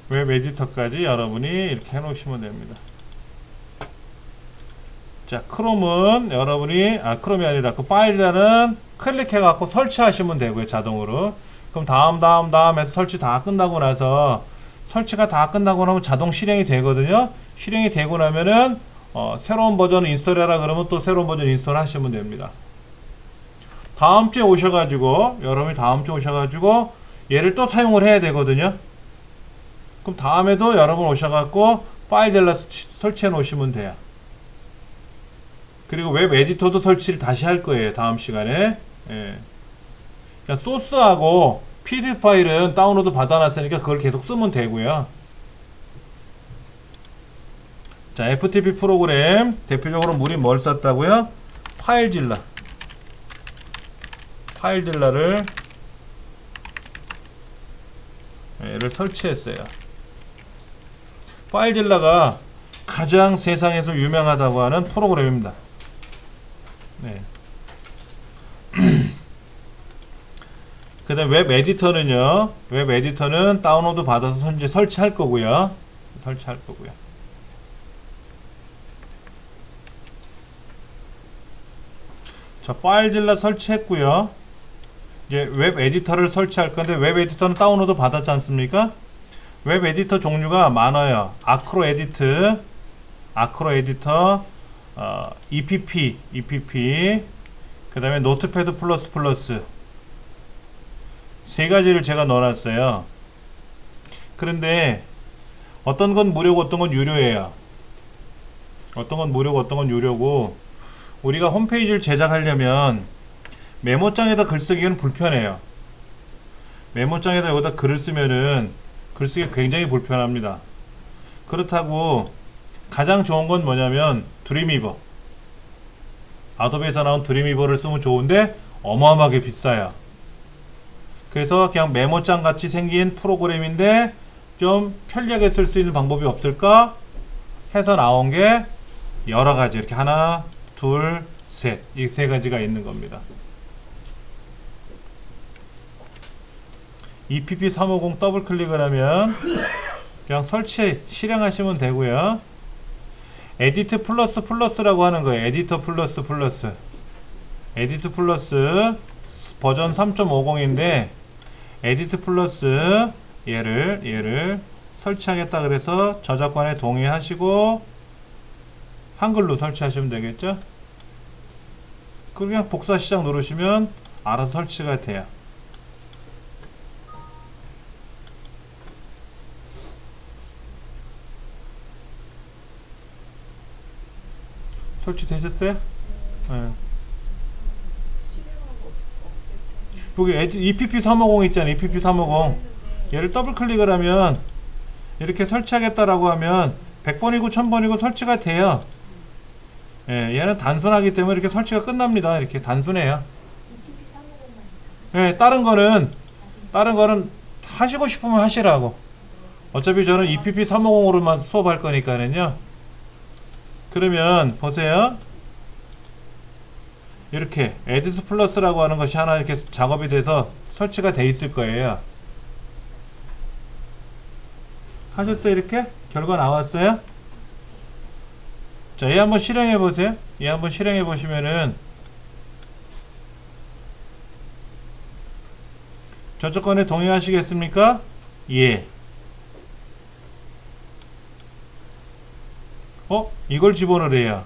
웹 에디터까지 여러분이 이렇게 해 놓으시면 됩니다. 자, 크롬은 여러분이 크롬이 아니라 그 파일들은 클릭해 갖고 설치하시면 되고요. 자동으로. 그럼 다음 해서 설치 다 끝나고 나서 설치가 다 끝나고 나면 자동 실행이 되거든요. 실행이 되고 나면은 새로운 버전 인스톨해라 그러면 또 새로운 버전 인스톨 하시면 됩니다. 다음 주에 오셔가지고 여러분이 다음 주에 오셔가지고 얘를 또 사용을 해야 되거든요. 그럼 다음에도 여러분 오셔갖고 파일들라 설치해 놓으시면 돼요. 그리고 웹 에디터도 설치를 다시 할 거예요. 다음 시간에. 예. 그러니까 소스하고 PDF 파일은 다운로드 받아놨으니까 그걸 계속 쓰면 되고요. 자, FTP 프로그램 대표적으로 우리 뭘 썼다고요? 파일딜러를 얘를 설치했어요. 파일딜러가 가장 세상에서 유명하다고 하는 프로그램입니다. 네. 그 다음 웹 에디터는요. 웹 에디터는 다운로드 받아서 현재 설치할 거고요. 자, 파일딜러 설치했고요. 이제 웹 에디터를 설치할 건데 웹 에디터는 다운로드 받았지 않습니까? 웹 에디터 종류가 많아요. 아크로 에디터, EPP, 그 다음에 노트패드 플러스 세 가지를 제가 넣어놨어요. 그런데 어떤 건 무료고 어떤 건 유료예요. 어떤 건 무료고 어떤 건 유료고, 우리가 홈페이지를 제작하려면 메모장에다 글 쓰기는 불편해요. 메모장에다 여기다 글을 쓰면은 글쓰기 굉장히 불편합니다. 그렇다고 가장 좋은 건 뭐냐면 드림위버, 아도베에서 나온 드림위버를 쓰면 좋은데 어마어마하게 비싸요. 그래서 그냥 메모장 같이 생긴 프로그램인데 좀 편리하게 쓸 수 있는 방법이 없을까 해서 나온 게 여러가지, 이렇게 하나 둘 셋, 이 세 가지가 있는 겁니다. EPP350 더블 클릭을 하면 그냥 실행하시면 되고요. 에디트 플러스라고 하는 거예요. 에디터 플러스 버전 3.50인데 에디트 플러스 얘를 설치하겠다 그래서 저작권에 동의하시고 한글로 설치하시면 되겠죠. 그냥 복사 시작 누르시면 알아서 설치가 돼요. 설치되셨어요? 네. 여기 EPP 350 있잖아. EPP 350. 얘를 더블 클릭을 하면 이렇게 설치하겠다라고 하면 100번이고 1000번이고 설치가 돼요. 예, 얘는 단순하기 때문에 이렇게 설치가 끝납니다. 이렇게 단순해요. 예, 다른 거는 하시고 싶으면 하시라고. 어차피 저는 EPP 350으로만 수업할 거니까는요. 그러면 보세요. 이렇게 에디스 플러스라고 하는 것이 하나 이렇게 작업이 돼서 설치가 돼 있을 거예요. 하셨어요? 이렇게? 결과 나왔어요? 자, 얘 한번 실행해 보세요. 얘 한번 실행해 보시면은 저쪽 건에 동의하시겠습니까? 예. 이걸 집어넣으래요.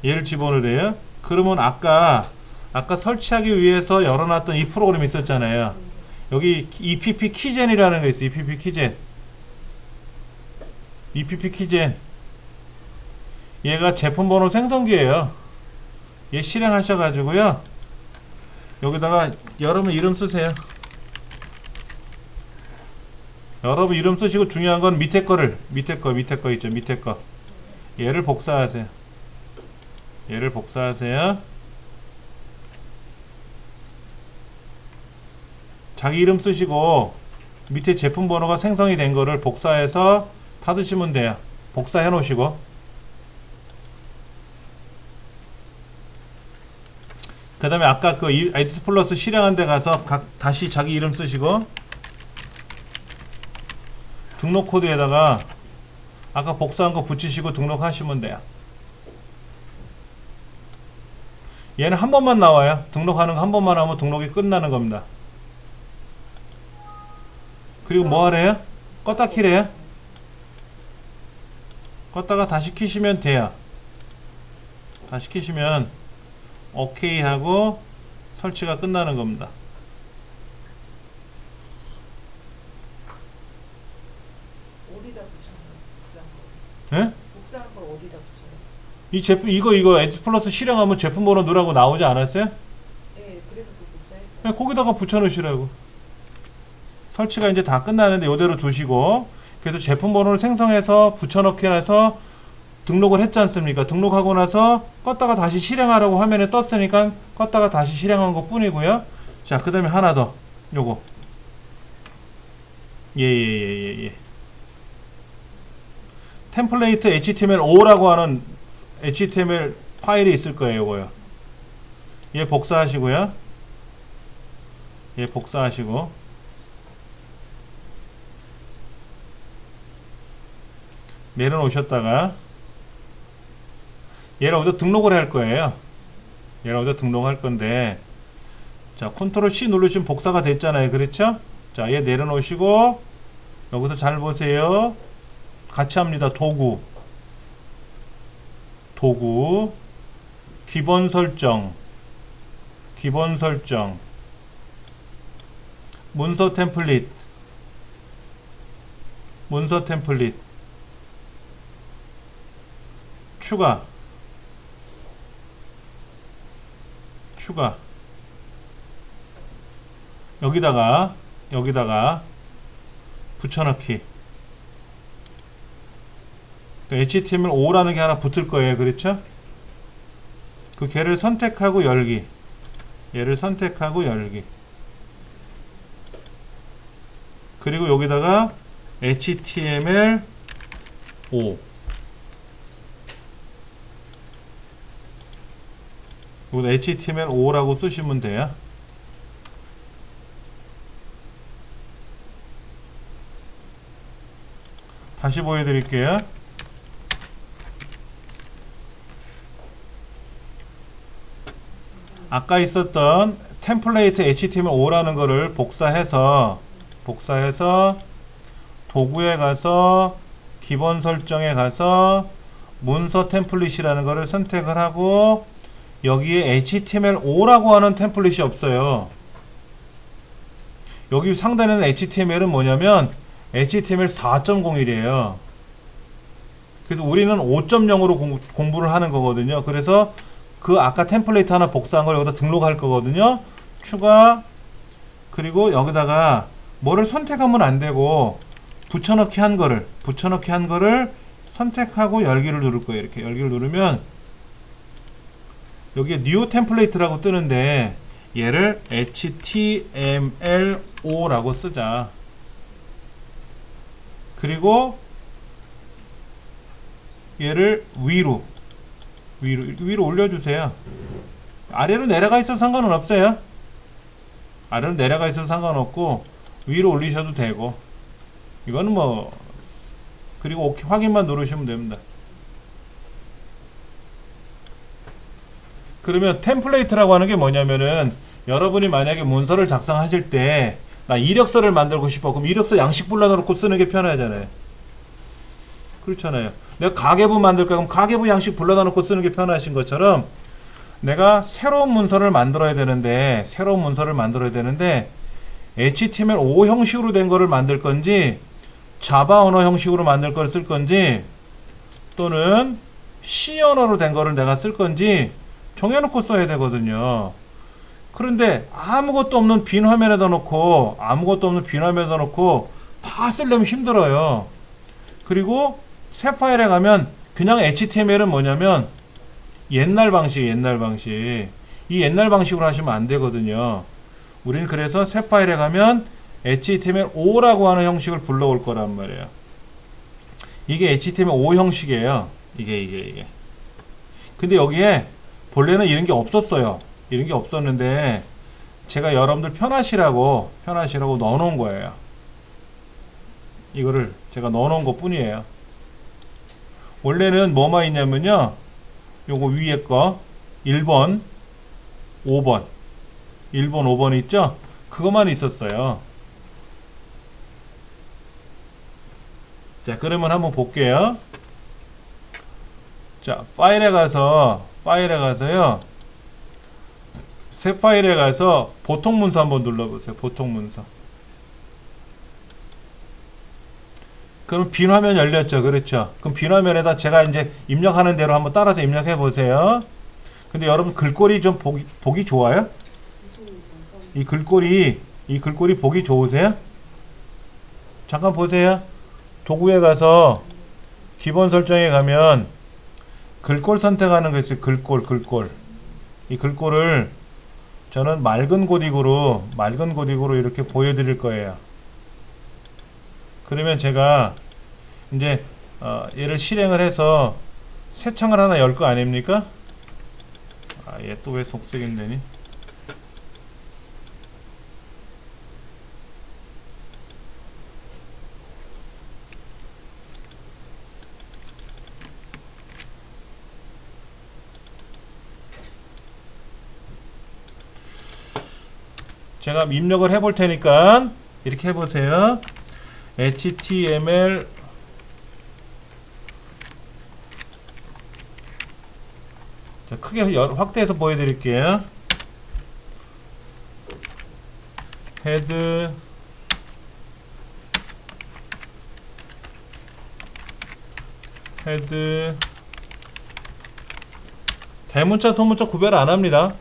얘를 집어넣으래요. 그러면 아까 설치하기 위해서 열어놨던 이 프로그램이 있었잖아요. 여기 EPP 키젠이라는 거 있어요. EPP 키젠. EPP 키젠. 얘가 제품 번호 생성기예요. 얘 실행하셔가지고요. 여기다가 여러분 이름 쓰세요. 여러분 이름 쓰시고 중요한 건 밑에 거 있죠. 밑에 거. 얘를 복사하세요. 얘를 복사하세요. 자기 이름 쓰시고 밑에 제품 번호가 생성이 된 거를 복사해서 닫으시면 돼요. 복사해 놓으시고. 그 다음에 아까 그 에디스 플러스 실행한 데 가서 다시 자기 이름 쓰시고 등록 코드에다가 아까 복사한 거 붙이시고 등록하시면 돼요. 얘는 한 번만 나와요. 등록하는 거 한 번만 하면 등록이 끝나는 겁니다. 그리고 뭐 하래요? 껐다 키래요? 껐다가 다시 키시면 돼요. 다시 키시면 오케이 하고 설치가 끝나는 겁니다. 어디다 붙여요? 예? 복사한 걸 어디다 붙여요? 이 제품 이거 에디스 플러스 실행하면 제품 번호 넣으라고 나오지 않았어요? 네, 그래서 그 복사했어요. 네, 거기다가 붙여 놓으시라고. 설치가 이제 다 끝나는데 이대로 두시고, 그래서 제품 번호를 생성해서 붙여 넣기 해서 등록을 했지 않습니까? 등록하고 나서 껐다가 다시 실행하라고 화면에 떴으니까 껐다가 다시 실행한 것 뿐이고요. 자, 그 다음에 하나 더. 요거. 예. 템플레이트 HTML5라고 하는 HTML 파일이 있을 거예요. 요거요. 얘 복사하시고요. 얘 복사하시고. 내려놓으셨다가 얘를 어디다 등록을 할 거예요. 얘를 어디다 등록할 건데, 자, 컨트롤 C 누르시면 복사가 됐잖아요. 그렇죠? 자, 얘 내려놓으시고 여기서 잘 보세요. 같이 합니다. 도구, 기본 설정, 문서 템플릿, 추가, 여기다가 붙여넣기. HTML5라는 게 하나 붙을 거예요. 그렇죠? 그 걔를 선택하고 열기. 얘를 선택하고 열기. 그리고 여기다가 HTML5. 여기다 HTML5라고 쓰시면 돼요. 다시 보여드릴게요. 아까 있었던 템플레이트 HTML5라는 거를 복사해서 도구에 가서 기본 설정에 가서 문서 템플릿이라는 거를 선택을 하고, 여기에 HTML5라고 하는 템플릿이 없어요. 여기 상단에는 HTML은 뭐냐면 HTML 4.01이에요. 그래서 우리는 5.0으로 공부를 하는 거거든요. 그래서 그 아까 템플레이트 하나 복사한 걸 여기다 등록할 거거든요. 추가, 그리고 여기다가 뭐를 선택하면 안 되고 붙여넣기 한 거를 선택하고 열기를 누를 거예요. 이렇게 열기를 누르면 여기에 new 템플레이트라고 뜨는데 얘를 html5라고 쓰자. 그리고 얘를 위로 올려주세요. 아래로 내려가 있어도 상관은 없어요. 아래로 내려가 있어도 상관없고 위로 올리셔도 되고, 이거는 뭐, 그리고 오케이 확인만 누르시면 됩니다. 그러면 템플레이트라고 하는 게 뭐냐면은 여러분이 만약에 문서를 작성하실 때 나 이력서를 만들고 싶어. 그럼 이력서 양식 불러놓고 쓰는 게 편하잖아요. 그렇잖아요. 내가 가계부 만들 거야. 그럼 가계부 양식 불러다 놓고 쓰는 게 편하신 것처럼 내가 새로운 문서를 만들어야 되는데 HTML5 형식으로 된 거를 만들 건지 자바 언어 형식으로 만들 걸 쓸 건지 또는 C 언어로 된 거를 내가 쓸 건지 정해놓고 써야 되거든요. 그런데 아무것도 없는 빈 화면에다 놓고 다 쓰려면 힘들어요. 그리고 새 파일에 가면 그냥 HTML은 뭐냐면 옛날 방식. 이 옛날 방식으로 하시면 안 되거든요. 우리는 그래서 새 파일에 가면 HTML5라고 하는 형식을 불러올 거란 말이에요. 이게 HTML5 형식이에요. 이게. 근데 여기에 본래는 이런 게 없었어요. 이런 게 없었는데 제가 여러분들 편하시라고 넣어놓은 거예요. 이거를 제가 넣어놓은 것 뿐이에요. 원래는 뭐만 있냐면요, 요거 위에 거 1번 5번 있죠? 그것만 있었어요. 자, 그러면 한번 볼게요. 자, 파일에 가서요, 새 파일에 가서 보통 문서 한번 눌러보세요. 보통 문서. 그럼 빈 화면 열렸죠. 그렇죠. 그럼 빈 화면에다 제가 이제 입력하는 대로 한번 따라서 입력해 보세요. 근데 여러분 글꼴이 좀 보기 좋아요? 이 글꼴이 보기 좋으세요? 잠깐 보세요. 도구에 가서 기본 설정에 가면 글꼴 선택하는 거 있어요. 글꼴. 이 글꼴을 저는 맑은 고딕으로 이렇게 보여드릴 거예요. 그러면 제가 이제 얘를 실행을 해서 새 창을 하나 열 거 아닙니까? 얘 또 왜 속색일 내니? 제가 입력을 해볼 테니까 이렇게 해보세요. HTML 자, 크게 확대해서 보여드릴게요. 헤드 대문자 소문자 구별 안 합니다.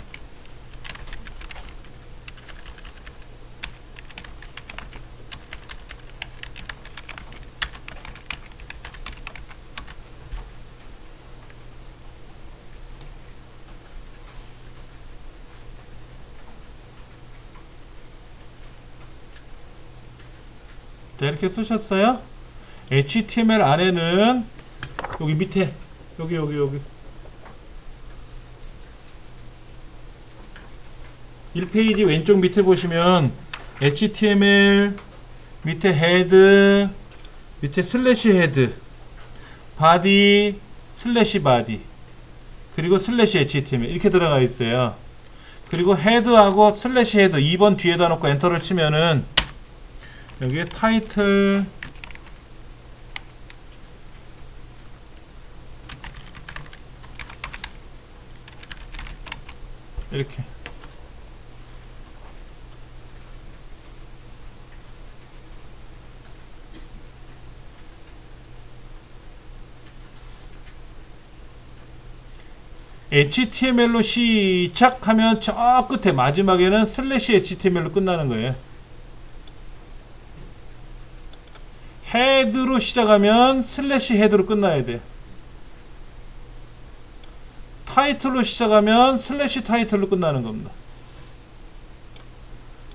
자, 이렇게 쓰셨어요? HTML 안에는 여기 밑에 여기 1페이지 왼쪽 밑에 보시면 HTML 밑에 헤드 밑에 슬래시 헤드 바디 슬래시 바디 그리고 슬래시 HTML 이렇게 들어가 있어요. 그리고 헤드하고 슬래시 헤드 2번 뒤에다 놓고 엔터를 치면은 여기에 타이틀 이렇게 HTML로 시작하면 저 끝에 마지막에는 슬래시 HTML로 끝나는 거예요. 헤드로 시작하면 슬래시 헤드로 끝나야 돼. 타이틀로 시작하면 슬래시 타이틀로 끝나는 겁니다.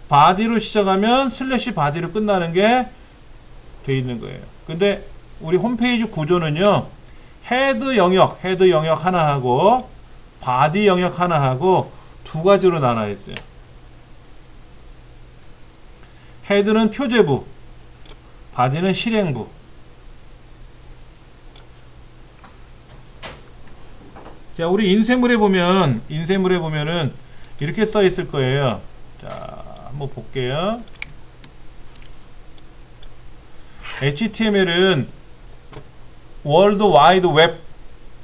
바디로 시작하면 슬래시 바디로 끝나는 게 돼 있는 거예요. 근데 우리 홈페이지 구조는요, 헤드 영역 하나 하고 바디 영역 하나 하고 두 가지로 나눠 있어요. 헤드는 표제부, 바디는 실행부. 자, 우리 인쇄물에 보면은 이렇게 써 있을 거예요. 자, 한번 볼게요. HTML은 월드 와이드 웹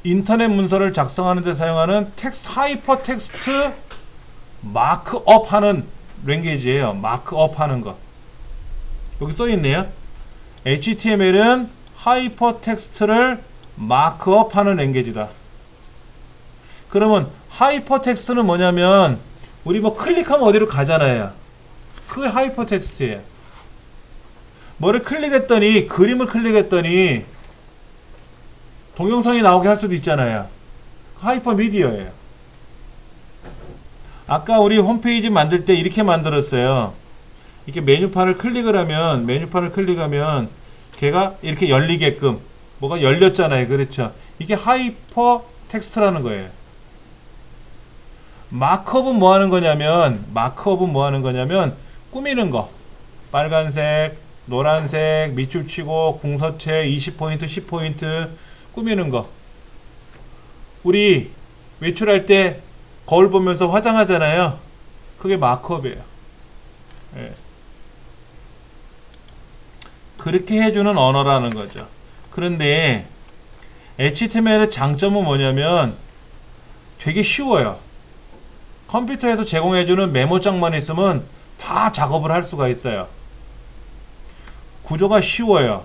인터넷 문서를 작성하는 데 사용하는 텍스트 하이퍼 텍스트 마크업 하는 랭귀지예요. 마크업 하는 거. 여기 써 있네요. HTML은 하이퍼 텍스트를 마크업 하는 랭귀지다. 그러면 하이퍼 텍스트는 뭐냐면 우리 뭐 클릭하면 어디로 가잖아요. 그게 하이퍼 텍스트예요. 뭐를 클릭했더니, 그림을 클릭했더니 동영상이 나오게 할 수도 있잖아요. 하이퍼 미디어예요. 아까 우리 홈페이지 만들 때 이렇게 만들었어요. 이렇게 메뉴판을 클릭하면 걔가 이렇게 열리게끔 뭐가 열렸잖아요. 그렇죠? 이게 하이퍼 텍스트라는 거예요. 마크업은 뭐 하는 거냐면 꾸미는 거. 빨간색, 노란색, 밑줄 치고 궁서체 20포인트, 10포인트 꾸미는 거. 우리 외출할 때 거울 보면서 화장하잖아요. 그게 마크업이에요. 예. 그렇게 해주는 언어라는 거죠. 그런데 HTML의 장점은 뭐냐면 되게 쉬워요. 컴퓨터에서 제공해주는 메모장만 있으면 다 작업을 할 수가 있어요. 구조가 쉬워요.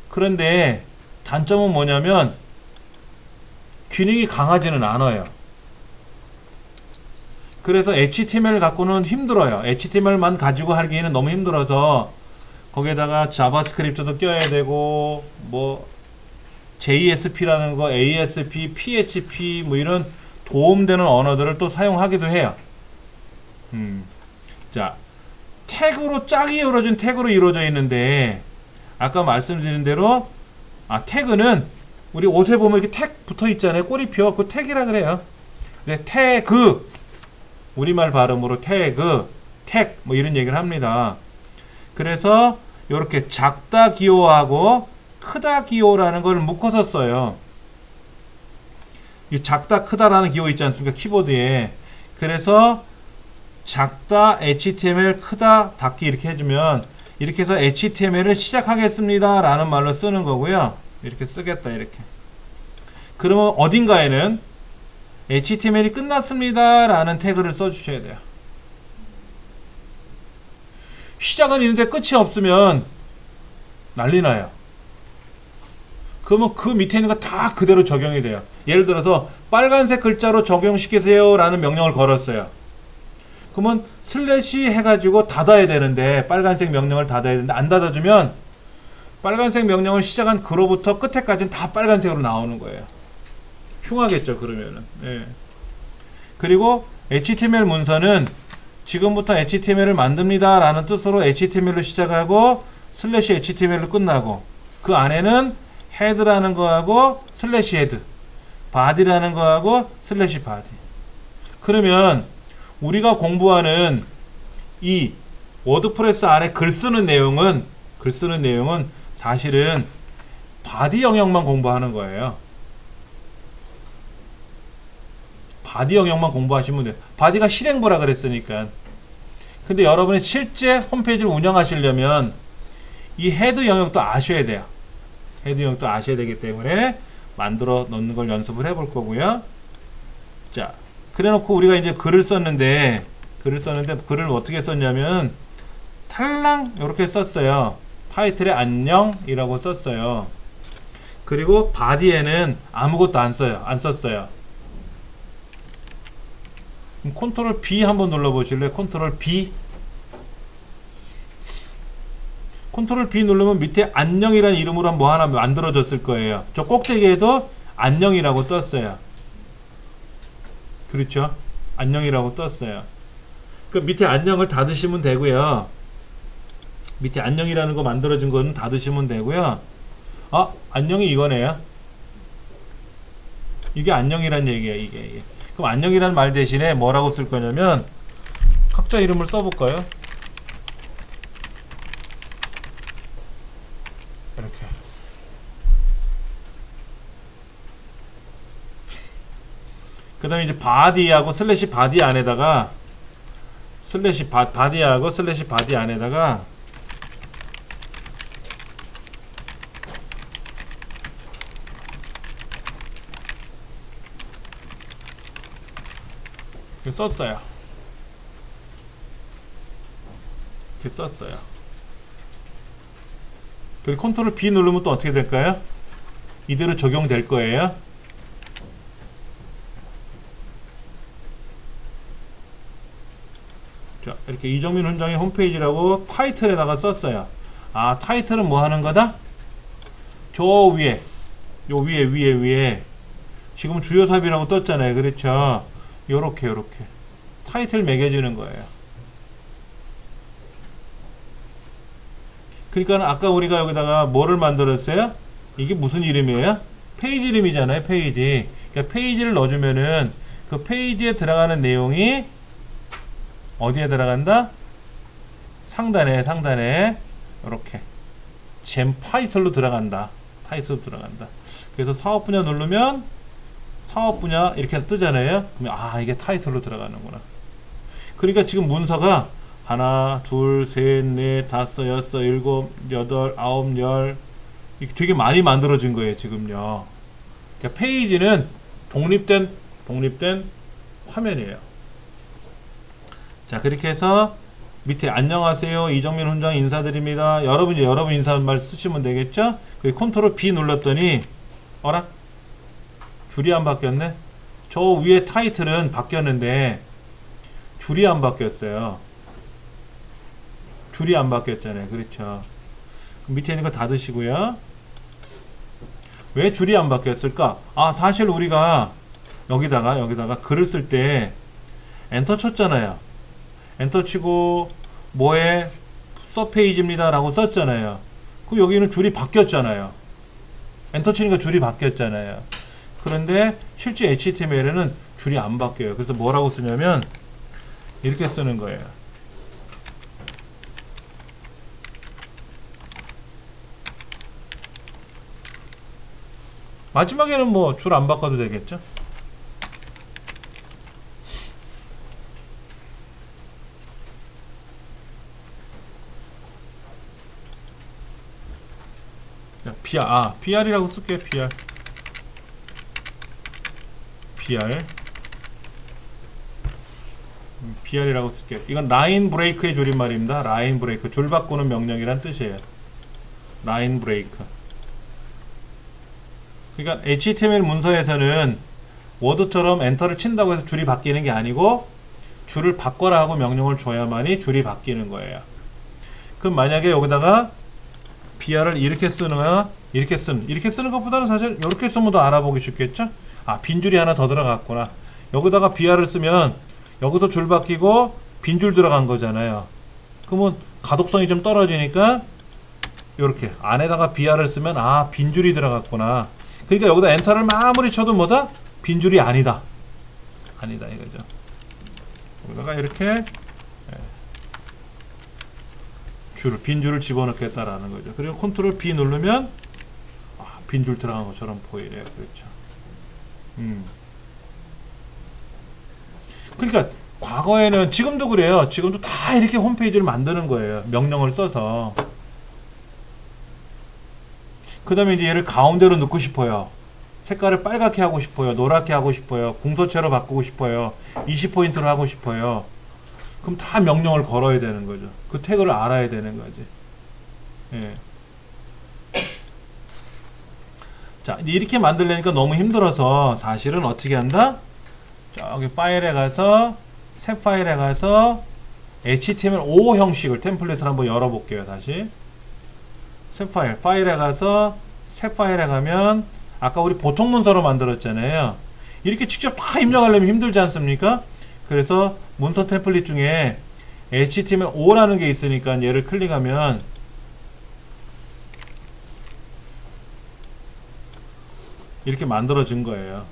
그런데 단점은 뭐냐면 기능이 강하지는 않아요. 그래서 HTML 갖고는 힘들어요. HTML만 가지고 하기에는 너무 힘들어서 거기에다가 자바스크립트도 껴야 되고 뭐 JSP라는 거, ASP, PHP 뭐 이런 도움되는 언어들을 또 사용하기도 해요. 자, 태그로 짝이 이루어진 태그로 이루어져 있는데 아까 말씀드린 대로 태그는 우리 옷에 보면 이렇게 택 붙어 있잖아요. 꼬리표. 그 택이라 그래요. 근데 태그, 우리말 발음으로 태그, 택 뭐 이런 얘기를 합니다. 그래서 이렇게 작다 기호하고 크다 기호라는 걸 묶어서 써요. 이 작다 크다라는 기호 있지 않습니까? 키보드에. 그래서 작다 HTML 크다 닫기 이렇게 해주면 이렇게 해서 HTML을 시작하겠습니다 라는 말로 쓰는 거고요. 이렇게 쓰겠다 이렇게. 그러면 어딘가에는 HTML이 끝났습니다 라는 태그를 써주셔야 돼요. 시작은 있는데 끝이 없으면 난리 나요. 그러면 그 밑에 있는 거 다 그대로 적용이 돼요. 예를 들어서 빨간색 글자로 적용시키세요 라는 명령을 걸었어요. 그러면 슬래시 해가지고 닫아야 되는데 빨간색 명령을 닫아야 되는데 안 닫아주면 빨간색 명령을 시작한 그로부터 끝에까지는 다 빨간색으로 나오는 거예요. 흉하겠죠 그러면은. 예. 그리고 HTML 문서는 지금부터 HTML을 만듭니다 라는 뜻으로 HTML로 시작하고 슬래시 HTML로 끝나고 그 안에는 헤드라는 거하고 슬래시 헤드, 바디라는 거하고 슬래시 바디. 그러면 우리가 공부하는 이 워드프레스 안에 글 쓰는 내용은 사실은 바디 영역만 공부하는 거예요. 바디 영역만 공부하시면 돼요. 바디가 실행부라 그랬으니까. 근데 여러분이 실제 홈페이지를 운영하시려면 이 헤드 영역도 아셔야 돼요. 헤드 영역도 아셔야 되기 때문에 만들어 놓는 걸 연습을 해볼 거고요. 자, 그래놓고 우리가 이제 글을 썼는데 글을 어떻게 썼냐면 탈랑 이렇게 썼어요. 타이틀에 안녕이라고 썼어요. 그리고 바디에는 아무것도 안 썼어요. 그럼 컨트롤 B 한번 눌러보실래요? 컨트롤 B. 컨트롤 B 누르면 밑에 안녕이라는 이름으로 뭐 하나 만들어졌을 거예요. 저 꼭대기에도 안녕이라고 떴어요. 그렇죠? 안녕이라고 떴어요. 그 밑에 안녕을 닫으시면 되고요. 밑에 안녕이라는 거 만들어진 거는 닫으시면 되고요. 안녕이 이거네요. 이게 안녕이란 얘기예요. 이게. 그럼 안녕이란 말 대신에 뭐라고 쓸 거냐면 각자 이름을 써볼까요? 이렇게. 그 다음에 이제 바디하고 슬래시 바디 안에다가 슬래시 바디하고 슬래시 바디 안에다가 이렇게 썼어요. 이렇게 썼어요. 그리고 컨트롤 B 누르면 또 어떻게 될까요? 이대로 적용될 거예요. 자, 이렇게 이정민 훈장의 홈페이지라고 타이틀에다가 썼어요. 타이틀은 뭐 하는 거다? 저 위에, 요 위에 지금 주요 삽입이라고 떴잖아요. 그렇죠? 요렇게 타이틀 매겨주는 거예요. 그러니까 아까 우리가 여기다가 뭐를 만들었어요? 이게 무슨 이름이에요? 페이지 이름이잖아요. 페이지. 그러니까 페이지를 넣어주면은 그 페이지에 들어가는 내용이 어디에 들어간다? 상단에 이렇게 잼 타이틀로 들어간다. 그래서 사업 분야 누르면 사업 분야 이렇게 뜨잖아요. 그러면 이게 타이틀로 들어가는구나. 그러니까 지금 문서가 하나, 둘, 셋, 넷, 다섯, 여섯, 일곱, 여덟, 아홉, 열 이렇게 되게 많이 만들어진 거예요. 지금요. 그러니까 페이지는 독립된 화면이에요. 자, 그렇게 해서 밑에 안녕하세요. 이정민 훈장 인사드립니다. 여러분 인사말 쓰시면 되겠죠? 컨트롤 B 눌렀더니 어라? 줄이 안 바뀌었네? 저 위에 타이틀은 바뀌었는데 줄이 안 바뀌었어요. 줄이 안 바뀌었잖아요. 그렇죠? 밑에 있는 거 닫으시고요. 왜 줄이 안 바뀌었을까? 사실 우리가 여기다가 글을 쓸 때 엔터 쳤잖아요. 엔터 치고 뭐에 서페이지입니다 라고 썼잖아요. 그럼 여기는 줄이 바뀌었잖아요. 엔터 치니까 줄이 바뀌었잖아요. 그런데 실제 HTML에는 줄이 안 바뀌어요. 그래서 뭐라고 쓰냐면 이렇게 쓰는 거예요. 마지막에는 뭐 줄 안 바꿔도 되겠죠? BR이라고 쓸게요. BR이라고 쓸게요. 이건 라인 브레이크의 줄임말입니다. 라인 브레이크, 줄 바꾸는 명령이란 뜻이에요. 라인 브레이크. 그러니까 HTML 문서에서는 워드처럼 엔터를 친다고 해서 줄이 바뀌는 게 아니고 줄을 바꿔라 하고 명령을 줘야만이 줄이 바뀌는 거예요. 그럼 만약에 여기다가 BR을 이렇게 쓰거나 이렇게 쓰는 것보다는 사실 이렇게 쓰면 더 알아보기 쉽겠죠? 빈줄이 하나 더 들어갔구나. 여기다가 BR을 쓰면 여기서 줄 바뀌고 빈줄 들어간 거잖아요. 그러면 가독성이 좀 떨어지니까 이렇게 안에다가 BR을 쓰면 빈줄이 들어갔구나. 그러니까 여기다 엔터를 아무리 쳐도 뭐다? 빈줄이 아니다 이거죠. 여기다가 이렇게 빈줄을 집어넣겠다라는 거죠. 그리고 컨트롤 B 누르면 빈줄 들어간 것처럼 보이래요. 그렇죠. 그러니까 과거에는 지금도 그래요. 지금도 다 이렇게 홈페이지를 만드는 거예요. 명령을 써서. 그 다음에 이제 얘를 가운데로 넣고 싶어요. 색깔을 빨갛게 하고 싶어요. 노랗게 하고 싶어요. 궁서체로 바꾸고 싶어요. 20포인트로 하고 싶어요. 그럼 다 명령을 걸어야 되는 거죠. 그 태그를 알아야 되는 거지. 예. 자, 이렇게 만들려니까 너무 힘들어서 사실은 어떻게 한다? 저기 파일에 가서 새 파일에 가서 HTML5 형식을 템플릿을 한번 열어볼게요. 다시 새 파일에 가서 새 파일에 가면 아까 우리 보통 문서로 만들었잖아요. 이렇게 직접 다 입력하려면 힘들지 않습니까? 그래서 문서 템플릿 중에 HTML5라는 게 있으니까 얘를 클릭하면 이렇게 만들어진 거예요.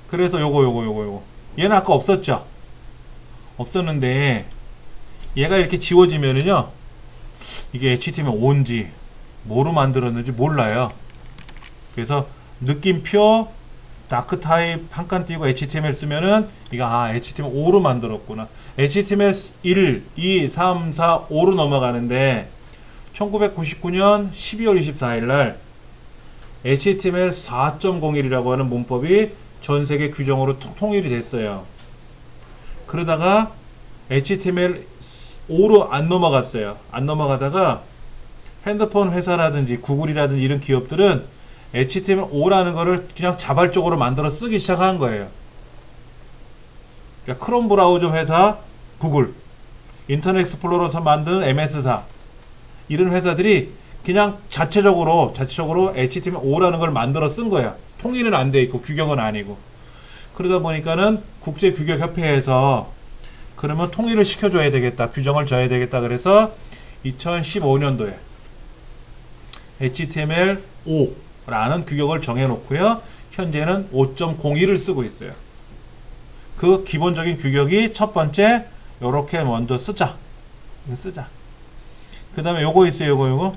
그래서 요거 얘는 아까 없었죠? 없었는데 얘가 이렇게 지워지면은요, 이게 HTML5인지 뭐로 만들었는지 몰라요. 그래서 느낌표 다크 타입 한 칸 띄고 HTML 쓰면은 이거 HTML5로 만들었구나. HTML 1, 2, 3, 4, 5로 넘어가는데 1999년 12월 24일 날 HTML 4.01이라고 하는 문법이 전 세계 규정으로 통일이 됐어요. 그러다가 HTML 5로 안 넘어갔어요. 안 넘어가다가 핸드폰 회사라든지 구글이라든지 이런 기업들은 HTML5라는 거를 그냥 자발적으로 만들어 쓰기 시작한 거예요. 그러니까 크롬 브라우저 회사 구글, 인터넷 익스플로러에서 만든 MS사, 이런 회사들이 그냥 자체적으로 HTML5라는 걸 만들어 쓴 거야. 통일은 안 돼 있고 규격은 아니고. 그러다 보니까는 국제규격협회에서 그러면 통일을 시켜줘야 되겠다, 규정을 줘야 되겠다, 그래서 2015년도에 HTML5라는 규격을 정해놓고요, 현재는 5.01을 쓰고 있어요. 그 기본적인 규격이 첫 번째, 요렇게 먼저 쓰자. 이거 쓰자. 그 다음에 요거 있어요. 요거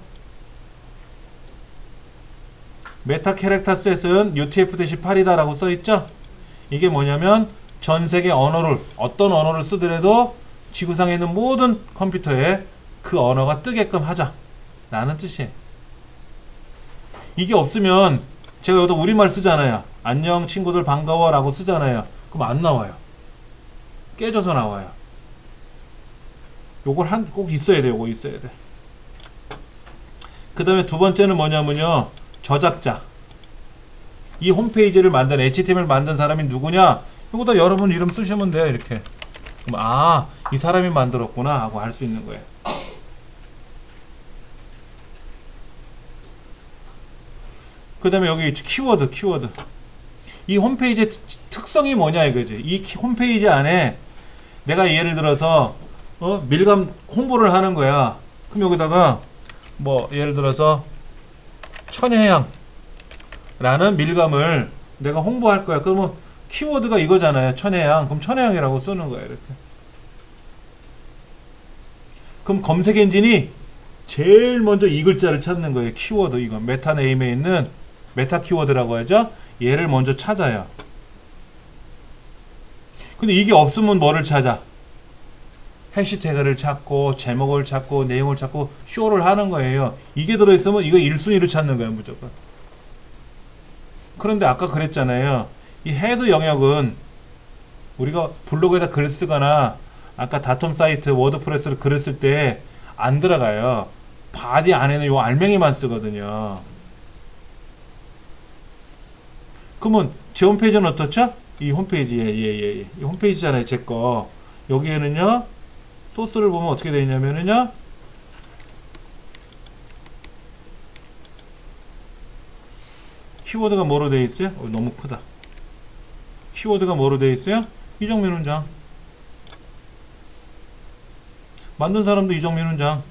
메타 캐릭터 셋은 UTF-8이다 라고 써있죠. 이게 뭐냐면 전세계 언어를, 어떤 언어를 쓰더라도 지구상에 있는 모든 컴퓨터에 그 언어가 뜨게끔 하자 라는 뜻이에요. 이게 없으면 제가 여기다 우리말 쓰잖아요. 안녕 친구들 반가워 라고 쓰잖아요. 그럼 안 나와요. 깨져서 나와요. 요걸 꼭 있어야 돼요. 요거 있어야 돼. 그 다음에 두 번째는 뭐냐면요, 저작자. 이 홈페이지를 만든, HTML 만든 사람이 누구냐, 이거다 여러분 이름 쓰시면 돼요. 이렇게. 그럼 이 사람이 만들었구나 하고 알 수 있는 거예요. 그 다음에 여기 키워드. 이 홈페이지의 특성이 뭐냐 이거지. 이 홈페이지 안에 내가 예를 들어서 밀감 홍보를 하는 거야. 그럼 여기다가 뭐 예를 들어서 천혜향 라는 밀감을 내가 홍보할 거야. 그러면 키워드가 이거잖아요. 천혜향. 그럼 천혜향이라고 쓰는 거야. 이렇게. 그럼 검색 엔진이 제일 먼저 이 글자를 찾는 거예요. 키워드. 이거 메타 네임에 있는 메타 키워드라고 하죠. 얘를 먼저 찾아요. 근데 이게 없으면 뭐를 찾아? 해시태그를 찾고 제목을 찾고 내용을 찾고 쇼를 하는 거예요. 이게 들어있으면 이거 1순위를 찾는 거예요. 무조건. 그런데 아까 그랬잖아요. 이 헤드 영역은 우리가 블로그에다 글 쓰거나 아까 다텀 사이트 워드프레스로 글을 쓸 때 안 들어가요. 바디 안에는 요 알맹이만 쓰거든요. 그러면 제 홈페이지는 어떻죠? 이 홈페이지에 이 홈페이지잖아요. 제 거. 여기에는요, 소스를 보면 어떻게 되어 있냐면은요, 키워드가 뭐로 되어 있어요? 너무 크다. 키워드가 뭐로 되어 있어요? 이정민 훈장. 만든 사람도 이정민 훈장.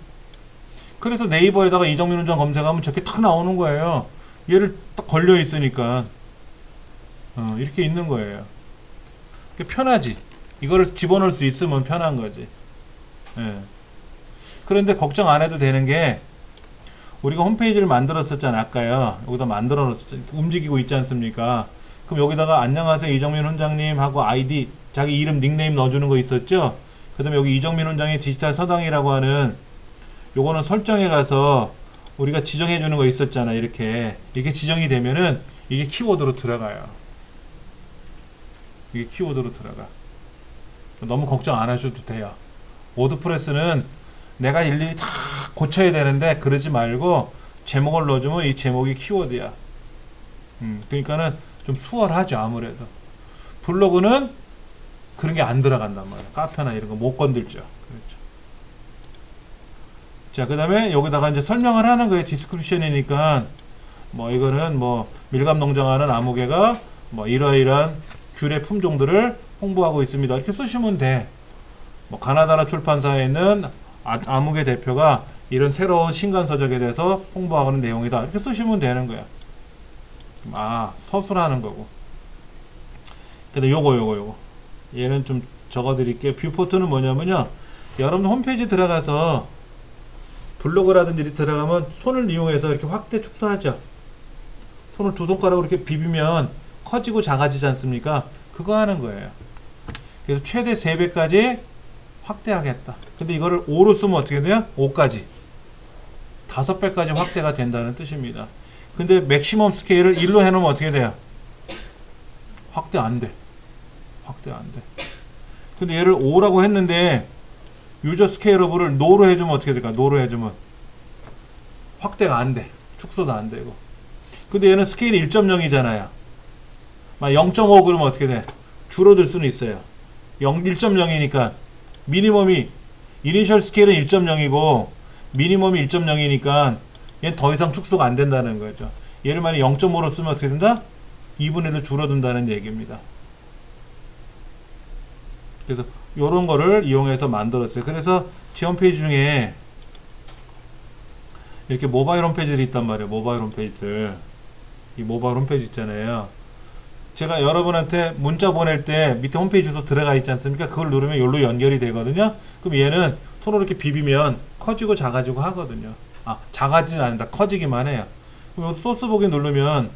그래서 네이버에다가 이정민 훈장 검색하면 저렇게 탁 나오는 거예요. 얘를 딱 걸려 있으니까 이렇게 있는 거예요. 편하지. 이거를 집어넣을 수 있으면 편한 거지. 예. 그런데 걱정 안 해도 되는 게, 우리가 홈페이지를 만들었었잖아. 아까요. 여기다 만들어 놓았었잖아. 움직이고 있지 않습니까? 그럼 여기다가 안녕하세요 이정민 훈장님 하고 아이디, 자기 이름 닉네임 넣어주는 거 있었죠. 그 다음에 여기 이정민 훈장의 디지털 서당이라고 하는, 요거는 설정에 가서 우리가 지정해 주는 거 있었잖아. 이렇게 지정이 되면은 이게 키워드로 들어가요. 이게 키워드로 들어가. 너무 걱정 안 하셔도 돼요. 워드프레스는 내가 일일이 다 고쳐야 되는데 그러지 말고 제목을 넣어주면 이 제목이 키워드야. 그러니까는 좀 수월하죠. 아무래도 블로그는 그런 게 안 들어간단 말이야. 카페나 이런 거 못 건들죠. 그렇죠. 자, 그 다음에 여기다가 이제 설명을 하는 거예요. 디스크립션이니까 뭐 이거는 뭐 밀감 농장하는 아무개가 뭐 이러이러한 귤의 품종들을 홍보하고 있습니다. 이렇게 쓰시면 돼. 뭐 가나다라 출판사에 있는 아무개 대표가 이런 새로운 신간서적에 대해서 홍보하는 내용이다. 이렇게 쓰시면 되는 거야. 아, 서술하는 거고. 근데 요거. 얘는 좀 적어 드릴게요. 뷰포트는 뭐냐면요. 여러분 홈페이지 들어가서 블로그라든지 이렇게 들어가면 손을 이용해서 이렇게 확대 축소하죠. 손을 두 손가락으로 이렇게 비비면 커지고 작아지지 않습니까? 그거 하는 거예요. 그래서 최대 3배까지 확대하겠다. 근데 이거를 5로 쓰면 어떻게 돼요? 5까지. 5배까지 확대가 된다는 뜻입니다. 근데 맥시멈 스케일을 1로 해놓으면 어떻게 돼요? 확대 안 돼. 근데 얘를 5라고 했는데 유저 스케일러블을 노로 해주면 어떻게 될까? 노로 해주면 확대가 안 돼. 축소도 안 되고. 근데 얘는 스케일이 1.0이잖아요. 0.5 그러면 어떻게 돼? 줄어들 수는 있어요. 1.0이니까 미니멈이 이니셜 스케일은 1.0이고 미니멈이 1.0이니까 얘는 더 이상 축소가 안 된다는 거죠. 얘를 만약 0.5로 쓰면 어떻게 된다? 2분의 1로 줄어든다는 얘기입니다. 그래서 요런 거를 이용해서 만들었어요. 그래서 제 홈페이지 중에 이렇게 모바일 홈페이지들이 있단 말이에요. 모바일 홈페이지들. 이 모바일 홈페이지 있잖아요. 제가 여러분한테 문자 보낼 때 밑에 홈페이지 주소 들어가 있지 않습니까? 그걸 누르면 여기로 연결이 되거든요. 그럼 얘는 손으로 이렇게 비비면 커지고 작아지고 하거든요. 아, 작아지진 않는다. 커지기만 해요. 그럼 소스 보기 누르면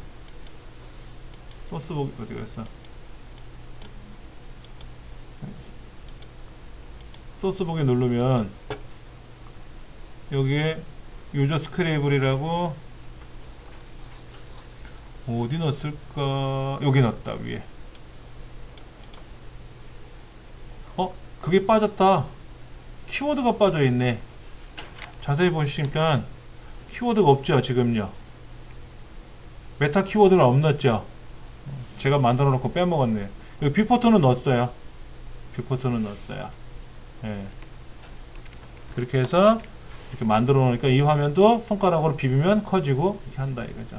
소스 보기 어디 갔어? 소스 보기 누르면 여기에 유저 스크래블이라고 어디 넣었을까? 여기 넣었다. 위에. 그게 빠졌다. 키워드가 빠져있네. 자세히 보시니까 키워드가 없죠. 지금요. 메타 키워드는 없었죠. 제가 만들어 놓고 빼먹었네요. 여기 뷰포트는 넣었어요. 예. 그렇게 해서 이렇게 만들어 놓으니까 이 화면도 손가락으로 비비면 커지고 이렇게 한다 이거죠.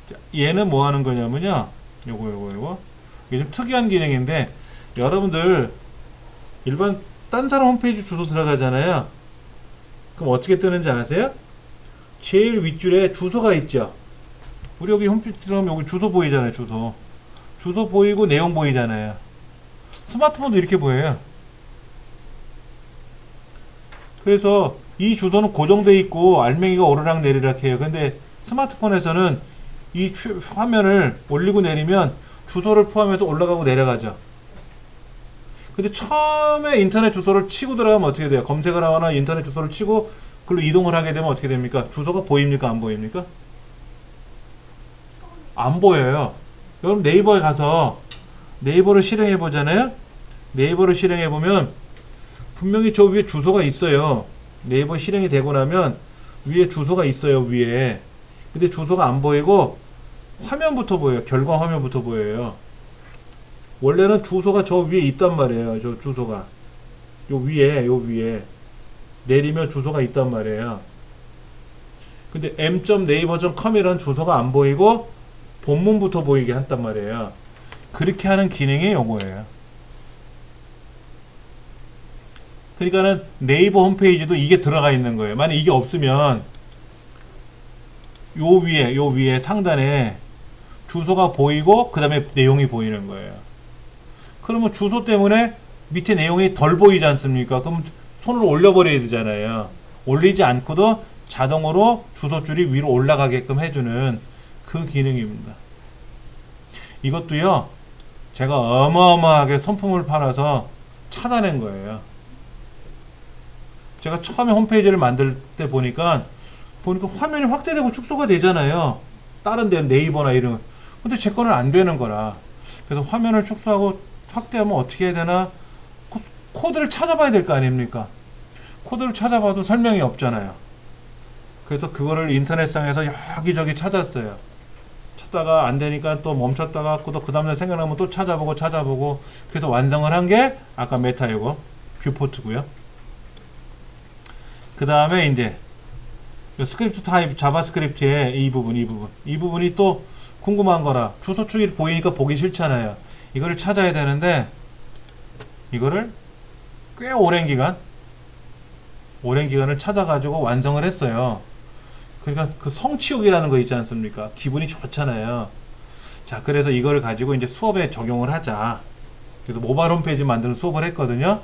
자, 얘는 뭐 하는 거냐면요. 요거. 이게 좀 특이한 기능인데 여러분들 일반 딴 사람 홈페이지 주소 들어가잖아요. 그럼 어떻게 뜨는지 아세요? 제일 윗줄에 주소가 있죠. 우리 여기 홈페이지 들어가면 여기 주소 보이잖아요. 주소 보이고 내용 보이잖아요. 스마트폰도 이렇게 보여요. 그래서 이 주소는 고정되어 있고 알맹이가 오르락 내리락 해요. 근데 스마트폰에서는 이 화면을 올리고 내리면 주소를 포함해서 올라가고 내려가죠. 근데 처음에 인터넷 주소를 치고 들어가면 어떻게 돼요? 검색을 하거나 인터넷 주소를 치고 그걸로 이동을 하게 되면 어떻게 됩니까? 주소가 보입니까? 안 보입니까? 안 보여요. 여러분 네이버에 가서 네이버를 실행해 보잖아요. 네이버를 실행해 보면 분명히 저 위에 주소가 있어요. 네이버 실행이 되고 나면 위에 주소가 있어요. 위에. 근데 주소가 안 보이고 화면부터 보여요. 결과 화면부터 보여요. 원래는 주소가 저 위에 있단 말이에요. 저 주소가 요 위에 내리면 주소가 있단 말이에요. 근데 m.naver.com이라는 주소가 안 보이고 본문부터 보이게 한단 말이에요. 그렇게 하는 기능이 요거예요. 그러니까는 네이버 홈페이지도 이게 들어가 있는 거예요. 만약 이게 없으면 요 위에 상단에 주소가 보이고 그 다음에 내용이 보이는 거예요. 그러면 주소 때문에 밑에 내용이 덜 보이지 않습니까? 그럼 손으로 올려버려야 되잖아요. 올리지 않고도 자동으로 주소줄이 위로 올라가게끔 해주는 그 기능입니다. 이것도요, 제가 어마어마하게 손품을 팔아서 찾아낸 거예요. 제가 처음에 홈페이지를 만들 때 보니까 화면이 확대되고 축소가 되잖아요. 다른 데는 네이버나 이런. 근데 제 거는 안 되는 거라. 그래서 화면을 축소하고 확대하면 어떻게 해야 되나? 코드를 찾아봐야 될 거 아닙니까? 코드를 찾아봐도 설명이 없잖아요. 그래서 그거를 인터넷상에서 여기저기 찾았어요. 찾다가 안 되니까 또 멈췄다가 또 그 다음날 생각나면 또 찾아보고 그래서 완성을 한 게 아까 메타이고 뷰포트고요. 그 다음에 이제 스크립트 타입 자바스크립트의 이 부분이 또 궁금한 거라 주소 축이 보이니까 보기 싫잖아요. 이거를 찾아야 되는데 이거를 꽤 오랜 기간을 찾아가지고 완성을 했어요. 그러니까 그 성취욕이라는 거 있지 않습니까? 기분이 좋잖아요. 자, 그래서 이걸 가지고 이제 수업에 적용을 하자. 그래서 모바일 홈페이지 만드는 수업을 했거든요.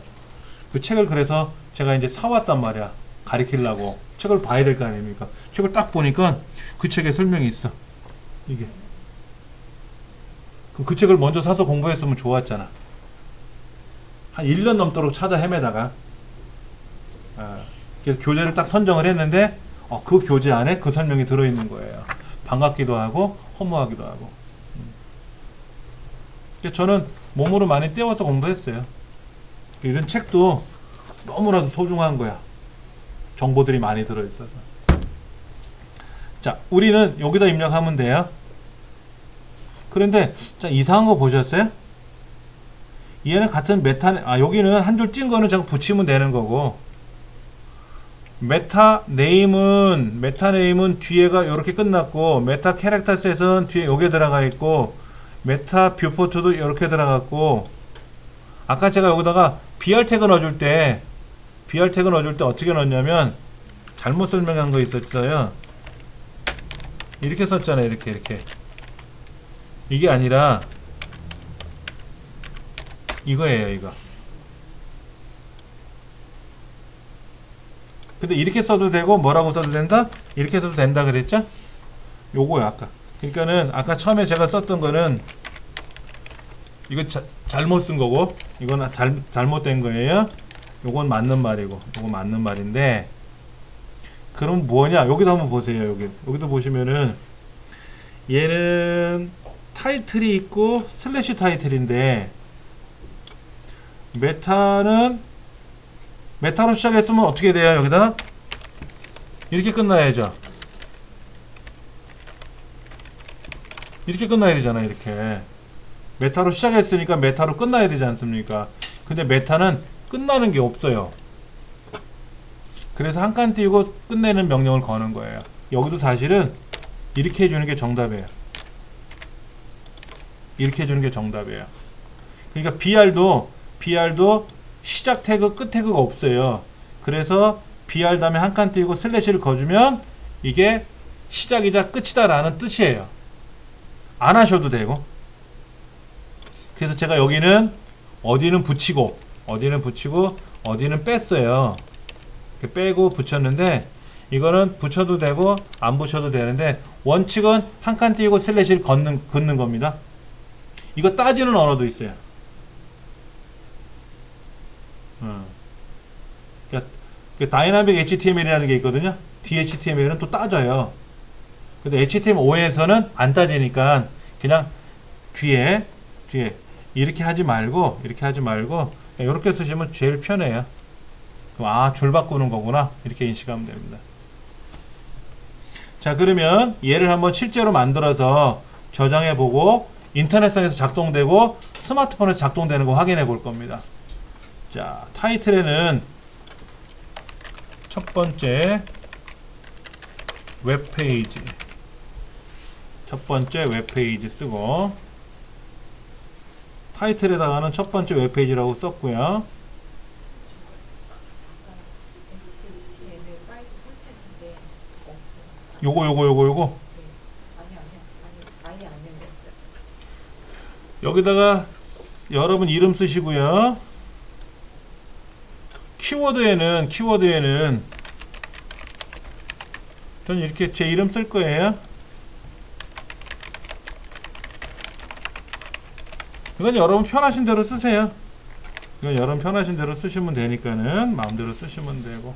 그 책을 그래서 제가 이제 사왔단 말이야. 가리키려고. 책을 봐야 될 거 아닙니까? 책을 딱 보니까 그 책에 설명이 있어. 이게. 그럼 그 책을 먼저 사서 공부했으면 좋았잖아. 한 1년 넘도록 찾아 헤매다가 그래서 교재를 딱 선정을 했는데 그 교재 안에 그 설명이 들어있는 거예요. 반갑기도 하고 허무하기도 하고. 저는 몸으로 많이 때워서 공부했어요. 이런 책도 너무나도 소중한 거야. 정보들이 많이 들어있어서. 자, 우리는 여기다 입력하면 돼요. 그런데 자, 이상한 거 보셨어요? 얘는 같은 메타, 여기는 한 줄 띈 거는 그냥 붙이면 되는 거고, 메타 네임은 뒤에가 이렇게 끝났고, 메타 캐릭터셋은 뒤에 여기에 들어가 있고, 메타 뷰포트도 이렇게 들어갔고, 아까 제가 여기다가 BR 태그 넣어줄 때 어떻게 넣었냐면, 잘못 설명한 거 있었어요. 이렇게 썼잖아요. 이렇게. 이게 아니라, 이거예요, 이거. 근데 이렇게 써도 되고 뭐라고 써도 된다? 이렇게 써도 된다 그랬죠? 요거요, 아까. 그러니까는 아까 처음에 제가 썼던 거는 이거 잘못 쓴 거고, 이건 잘못된 거예요. 요건 맞는 말이고, 요건 맞는 말인데, 그럼 뭐냐? 여기도 한번 보세요. 여기도 보시면은 얘는 타이틀이 있고 슬래시 타이틀인데, 메타로 시작했으면 어떻게 돼요? 여기다 이렇게 끝나야죠. 이렇게 끝나야 되잖아요. 이렇게 메타로 시작했으니까 메타로 끝나야 되지 않습니까? 근데 메타는 끝나는 게 없어요. 그래서 한 칸 띄우고 끝내는 명령을 거는 거예요. 여기도 사실은 이렇게 해주는 게 정답이에요. 이렇게 해주는 게 정답이에요. 그러니까 BR도 시작 태그, 끝 태그가 없어요. 그래서 BR 다음에 한 칸 띄우고 슬래시를 거주면 이게 시작이자 끝이다 라는 뜻이에요. 안 하셔도 되고. 그래서 제가 여기는 어디는 붙이고 어디는 뺐어요. 이렇게 빼고 붙였는데, 이거는 붙여도 되고 안 붙여도 되는데, 원칙은 한 칸 띄우고 슬래시를 긋는 겁니다. 이거 따지는 언어도 있어요. 그러니까 다이나믹 HTML이라는 게 있거든요. DHTML은 또 따져요. 근데 HTML5에서는 안 따지니까 그냥 뒤에 이렇게 하지 말고 이렇게 쓰시면 제일 편해요. 그럼 줄 바꾸는 거구나 이렇게 인식하면 됩니다. 자, 그러면 얘를 한번 실제로 만들어서 저장해 보고 인터넷상에서 작동되고 스마트폰에서 작동되는 거 확인해 볼 겁니다. 자, 타이틀에는 첫 번째 웹페이지 쓰고, 타이틀에다가는 첫 번째 웹페이지라고 썼고요. 요거 여기다가 여러분 이름 쓰시고요. 키워드에는 저는 이렇게 제 이름 쓸 거예요. 이건 여러분 편하신 대로 쓰세요. 이건 여러분 편하신 대로 쓰시면 되니까는 마음대로 쓰시면 되고,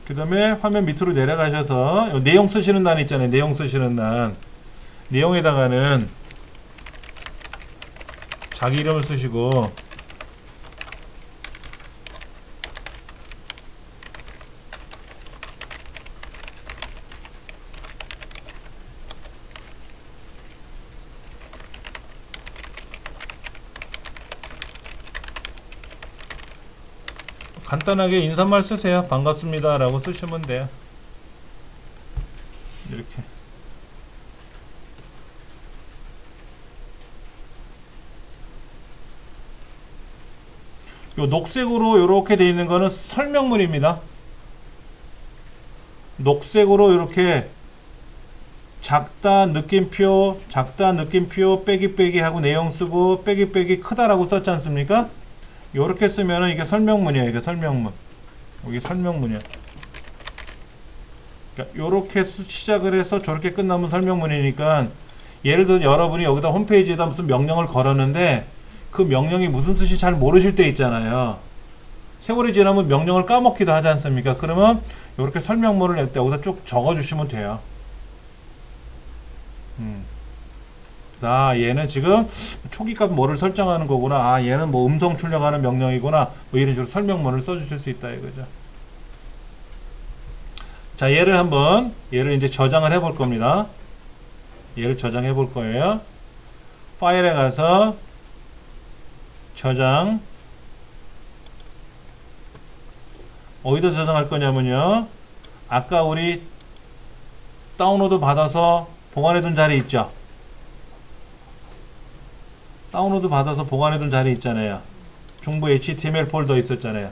그 다음에 화면 밑으로 내려가셔서 내용 쓰시는 란 있잖아요. 내용 쓰시는 란, 내용에다가는 자기 이름을 쓰시고, 간단하게 인사말 쓰세요. 반갑습니다 라고 쓰시면 돼요. 이렇게. 요 녹색으로 이렇게 되어 있는 거는 설명문입니다. 녹색으로 이렇게 작다 느낌표 빼기 하고 내용 쓰고 빼기 크다라고 썼지 않습니까? 요렇게 쓰면은 이게 설명문이에요. 이게 설명문. 여기 설명문이야. 그러니까 요렇게 시작을 해서 저렇게 끝나면 설명문이니까, 예를 들어 여러분이 여기다 홈페이지에다 무슨 명령을 걸었는데 그 명령이 무슨 뜻인지 잘 모르실 때 있잖아요. 세월이 지나면 명령을 까먹기도 하지 않습니까? 그러면 이렇게 설명문을 낼 때 여기다 쭉 적어주시면 돼요. 자, 얘는 지금 초기값 뭐를 설정하는 거구나. 아, 얘는 뭐 음성 출력하는 명령이구나. 뭐 이런 식으로 설명문을 써주실 수 있다 이거죠. 자, 얘를 이제 저장을 해볼 겁니다. 얘를 저장해 볼 거예요. 파일에 가서 저장. 어디다 저장할 거냐면요, 아까 우리 다운로드 받아서 보관해둔 자리 있죠? 다운로드 받아서 보관해둔 자리 있잖아요. 중부 HTML 폴더 있었잖아요.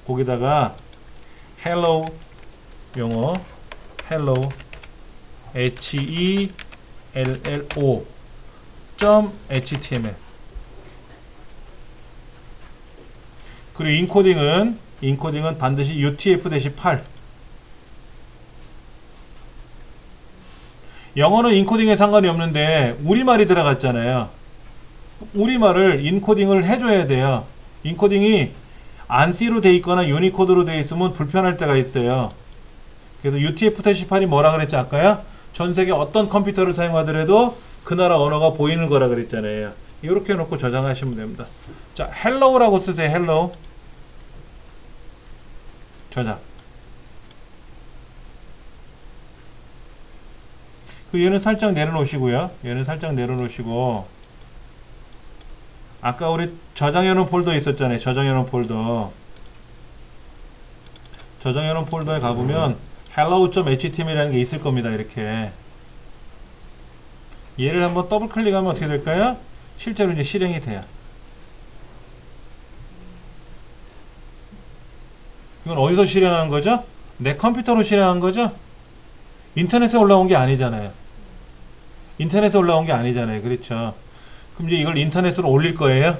거기다가 hello 영어 hello hello .html. 그리고 인코딩은 반드시 UTF-8. 영어는 인코딩에 상관이 없는데 우리말이 들어갔잖아요. 우리말을 인코딩을 해줘야 돼요. 인코딩이 ANSI로 돼 있거나 유니코드로 돼 있으면 불편할 때가 있어요. 그래서 UTF-8이 뭐라 그랬지 아까요? 전 세계 어떤 컴퓨터를 사용하더라도 그 나라 언어가 보이는 거라 그랬잖아요. 이렇게 해놓고 저장하시면 됩니다. 자, hello라고 쓰세요. hello. 저장. 얘는 살짝 내려놓으시고요. 얘는 살짝 내려놓으시고, 아까 우리 저장해놓은 폴더 있었잖아요. 저장해놓은 폴더. 저장해놓은 폴더에 가보면 hello.html이라는 게 있을 겁니다. 이렇게. 얘를 한번 더블 클릭하면 어떻게 될까요? 실제로 이제 실행이 돼요. 이건 어디서 실행한 거죠? 내 컴퓨터로 실행한 거죠? 인터넷에 올라온 게 아니잖아요. 인터넷에 올라온 게 아니잖아요. 그렇죠? 그럼 이제 이걸 인터넷으로 올릴 거예요?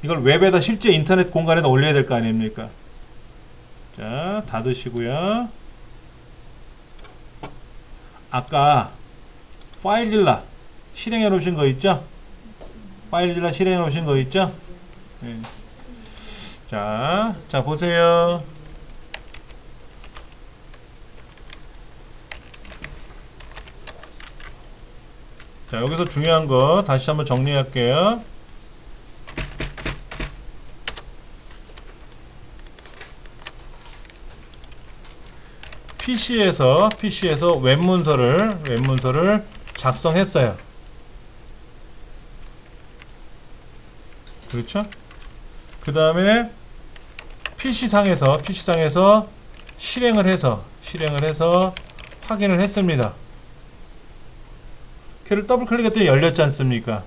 이걸 웹에다 실제 인터넷 공간에다 올려야 될 거 아닙니까? 자, 닫으시고요. 아까 파일질라 실행해 놓으신 거 있죠? 파일질라 실행해 놓으신 거 있죠? 네. 자, 보세요. 자, 여기서 중요한 거 다시 한번 정리할게요. PC에서 웹문서를 작성했어요. 그렇죠? 그 다음에 PC상에서 실행을 해서 확인을 했습니다. 걔를 더블 클릭했더니 열렸지 않습니까?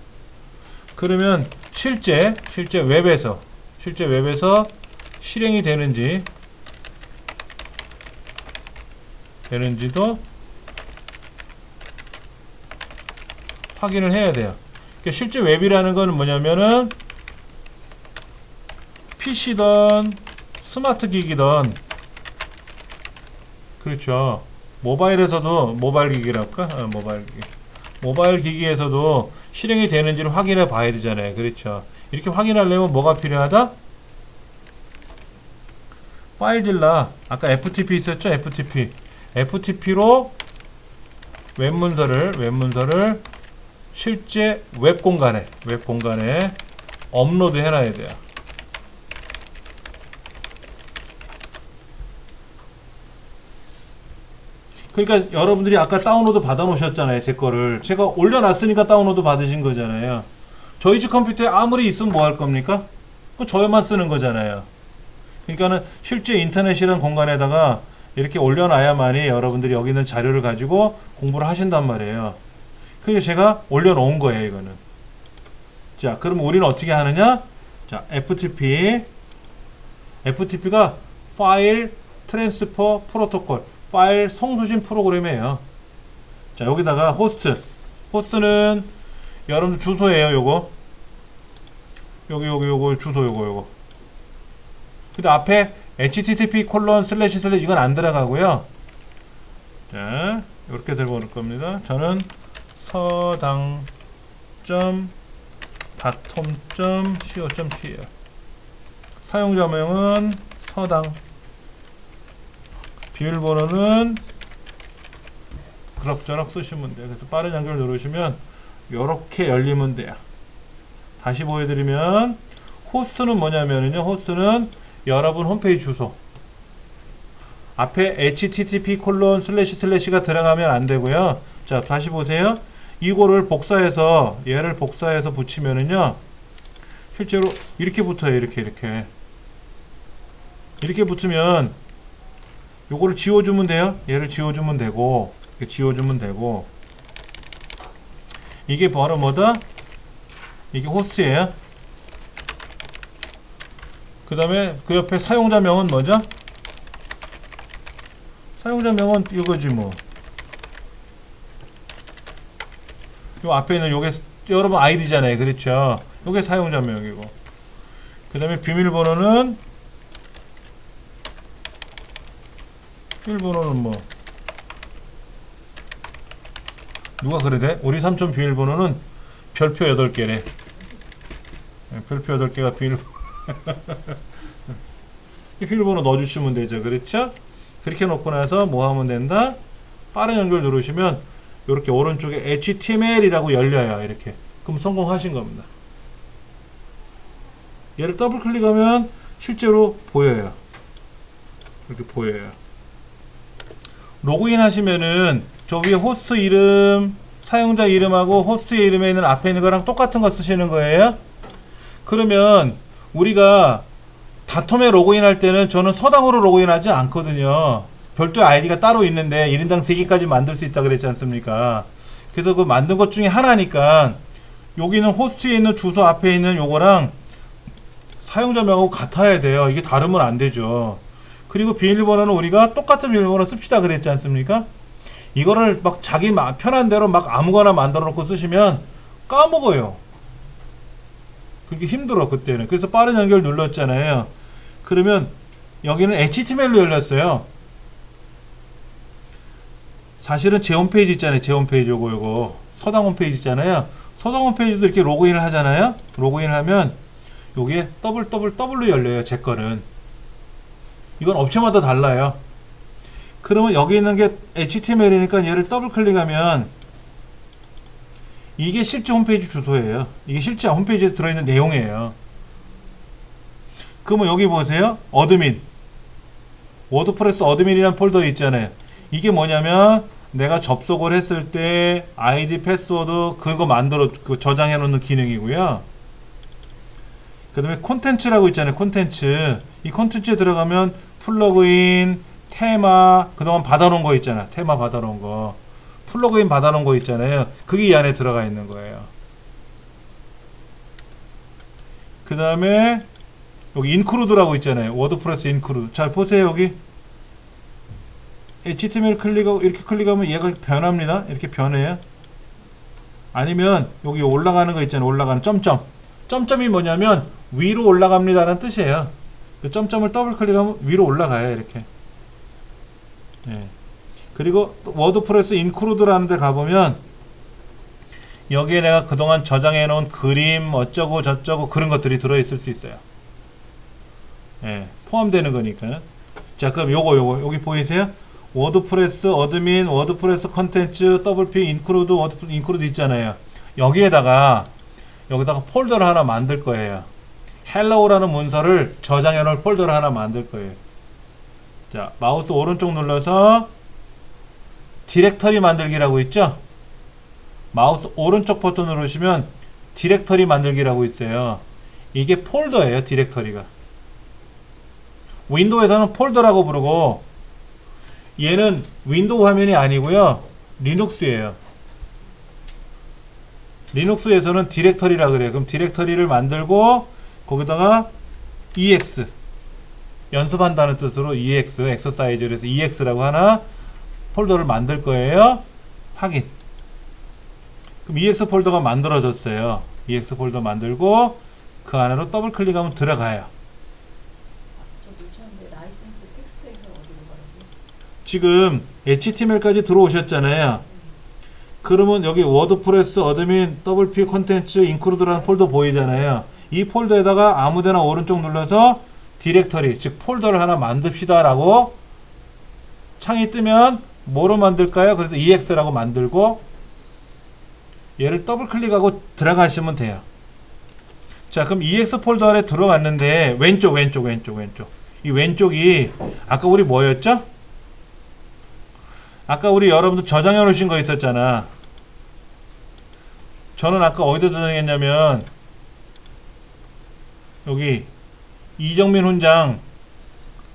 그러면 실제 웹에서 실행이 되는지도 확인을 해야 돼요. 그러니까 실제 웹이라는 건 뭐냐면은 PC든 스마트 기기든, 그렇죠. 모바일에서도 모바일 기기랄까? 모바일 기기에서도 실행이 되는지를 확인해 봐야 되잖아요. 그렇죠. 이렇게 확인하려면 뭐가 필요하다? 파일질라, 아까 FTP 있었죠? FTP로 웹문서를 실제 웹 공간에 업로드 해놔야 돼요. 그러니까 여러분들이 아까 다운로드 받아 놓으셨잖아요. 제 거를 제가 올려놨으니까 다운로드 받으신 거잖아요. 저희 집 컴퓨터에 아무리 있으면 뭐 할 겁니까? 그 저희만 쓰는 거잖아요. 그러니까는 실제 인터넷이라는 공간에다가 이렇게 올려놔야만이 여러분들이 여기 있는 자료를 가지고 공부를 하신단 말이에요. 그래서 제가 올려놓은 거예요, 이거는. 자, 그럼 우리는 어떻게 하느냐? 자, FTP가 파일 트랜스퍼 프로토콜, 파일 송수신 프로그램이에요. 자, 여기다가 호스트는 여러분들 주소예요, 요거. 요거 주소 요거. 근데 앞에 http:// 이건 안 들어가고요. 자, 이렇게 들어볼 겁니다. 저는 서당.datom.co.kr 사용자명은 서당, 비밀번호는 그럭저럭 쓰시면 돼요. 그래서 빠른 연결 누르시면 이렇게 열리면 돼요. 다시 보여드리면 호스트는 뭐냐면요, 호스트는 여러분 홈페이지 주소 앞에 http://가 들어가면 안 되고요. 자, 다시 보세요. 이거를 얘를 복사해서 붙이면은요, 실제로 이렇게 붙어요. 이렇게 붙으면 요거를 지워주면 돼요. 얘를 지워주면 되고, 이렇게 지워주면 되고, 이게 바로 뭐다? 이게 호스트예요. 그 다음에 그 옆에 사용자명은 뭐죠? 사용자명은 이거지 뭐. 요 앞에 있는 요게 여러분 아이디잖아요. 그렇죠? 요게 사용자명이고. 그 다음에 비밀번호는 뭐 누가 그러대? 우리 삼촌 비밀번호는 별표 8개래. 별표 8개가 비밀번호 넣어주시면 되죠. 그렇죠? 그렇게 놓고 나서 뭐 하면 된다? 빠른 연결 누르시면 이렇게 오른쪽에 HTML이라고 열려요. 이렇게. 그럼 성공하신 겁니다. 얘를 더블 클릭하면 실제로 보여요. 이렇게 보여요. 로그인 하시면은 저 위에 호스트 이름, 사용자 이름하고 호스트의 이름에 있는 앞에 있는 거랑 똑같은 거 쓰시는 거예요. 그러면 우리가 다텀에 로그인 할 때는 저는 서당으로 로그인 하지 않거든요. 별도의 아이디가 따로 있는데 1인당 3개까지 만들 수 있다 그랬지 않습니까? 그래서 그 만든 것 중에 하나니까 여기는 호스트에 있는 주소 앞에 있는 요거랑 사용자명하고 같아야 돼요. 이게 다르면 안 되죠. 그리고 비밀번호는 우리가 똑같은 비밀번호 씁시다 그랬지 않습니까? 이거를 막 자기 편한 대로 막 아무거나 만들어 놓고 쓰시면 까먹어요. 그렇게 힘들어 그때는. 그래서 빠른 연결 눌렀잖아요. 그러면 여기는 HTML로 열렸어요. 사실은 제 홈페이지 있잖아요. 제 홈페이지 요거 서당 홈페이지 있잖아요. 서당 홈페이지도 이렇게 로그인을 하잖아요. 로그인을 하면 요게 W로 열려요. 제 거는. 이건 업체마다 달라요. 그러면 여기 있는 게 HTML이니까 얘를 더블 클릭하면 이게 실제 홈페이지 주소예요. 이게 실제 홈페이지에 들어있는 내용이에요. 그러면 여기 보세요. 어드민. 워드프레스 어드민이라는 폴더 있잖아요. 이게 뭐냐면 내가 접속을 했을 때 아이디, 패스워드 그거 저장해 놓는 기능이고요. 그 다음에 콘텐츠라고 있잖아요. 콘텐츠. 이 콘텐츠에 들어가면 플러그인, 테마, 그동안 받아놓은 거 있잖아. 테마 받아놓은 거. 플러그인 받아놓은 거 있잖아요. 그게 이 안에 들어가 있는 거예요. 그 다음에 여기 인크루드라고 있잖아요. 워드프레스 인크루드. 잘 보세요. 여기 HTML 클릭하고 이렇게 클릭하면 얘가 변합니다. 이렇게 변해요. 아니면 여기 올라가는 거 있잖아요. 올라가는 점점. 점점이 뭐냐면 위로 올라갑니다라는 뜻이에요. 그 점점을 더블 클릭하면 위로 올라가요. 이렇게. 네. 그리고 워드프레스 인크루드라는 데 가보면 여기에 내가 그동안 저장해 놓은 그림 어쩌고 저쩌고 그런 것들이 들어있을 수 있어요. 예, 포함되는 거니까. 자, 그럼 요거 여기 보이세요? 워드프레스 어드민, 워드프레스 컨텐츠, WP 인크루드, 워드프레스 인크루드 있잖아요. 여기다가 폴더를 하나 만들 거예요. 헬로우라는 문서를 저장해 놓을 폴더를 하나 만들 거예요. 자, 마우스 오른쪽 눌러서 디렉터리 만들기라고 있죠? 마우스 오른쪽 버튼 누르시면 디렉터리 만들기라고 있어요. 이게 폴더예요. 디렉터리가. 윈도우에서는 폴더라고 부르고 얘는 윈도우 화면이 아니고요. 리눅스예요. 리눅스에서는 디렉터리라 그래요. 그럼 디렉터리를 만들고 거기다가 EX 연습한다는 뜻으로 EX 엑서사이즈를 해서 EX라고 하나 폴더를 만들 거예요. 확인. 그럼 EX 폴더가 만들어졌어요. EX 폴더 만들고 그 안으로 더블 클릭하면 들어가요. 저 놓쳤는데 라이센스 텍스트에서 어디로 가는지. 지금 HTML까지 들어오셨잖아요. 그러면 여기 워드프레스 어드민 WP 콘텐츠 인크루드라는 폴더 보이잖아요. 이 폴더에다가 아무데나 오른쪽 눌러서 디렉터리 즉 폴더를 하나 만듭시다 라고 창이 뜨면 뭐로 만들까요? 그래서 EX라고 만들고 얘를 더블 클릭하고 들어가시면 돼요. 자, 그럼 EX 폴더 안에 들어갔는데 왼쪽 이 왼쪽이 아까 우리 뭐였죠? 아까 우리 여러분들 저장해 놓으신 거 있었잖아. 저는 아까 어디다 저장했냐면 여기 이정민 훈장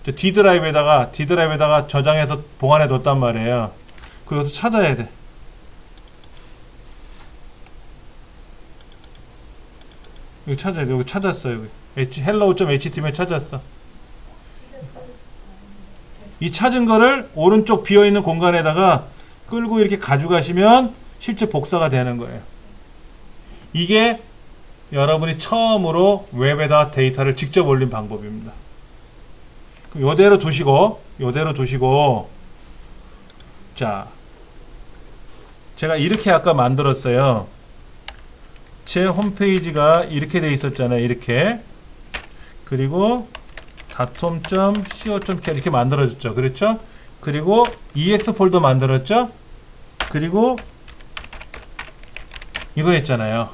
D 드라이브에다가 저장해서 보관해 뒀단 말이에요. 그래서 찾아야 돼. 여기 찾아야 돼. 여기 찾았어요. 여기 hello.html 찾았어. 이 찾은 거를 오른쪽 비어있는 공간에다가 끌고 이렇게 가져가시면 실제 복사가 되는 거예요. 이게 여러분이 처음으로 웹에다 데이터를 직접 올린 방법입니다. 그럼 요대로 두시고 자, 제가 이렇게 아까 만들었어요. 제 홈페이지가 이렇게 돼 있었잖아요. 이렇게. 그리고 datom.co.kr 이렇게 만들어졌죠. 그렇죠? 그리고 EX 폴더 만들었죠? 그리고 이거 했잖아요.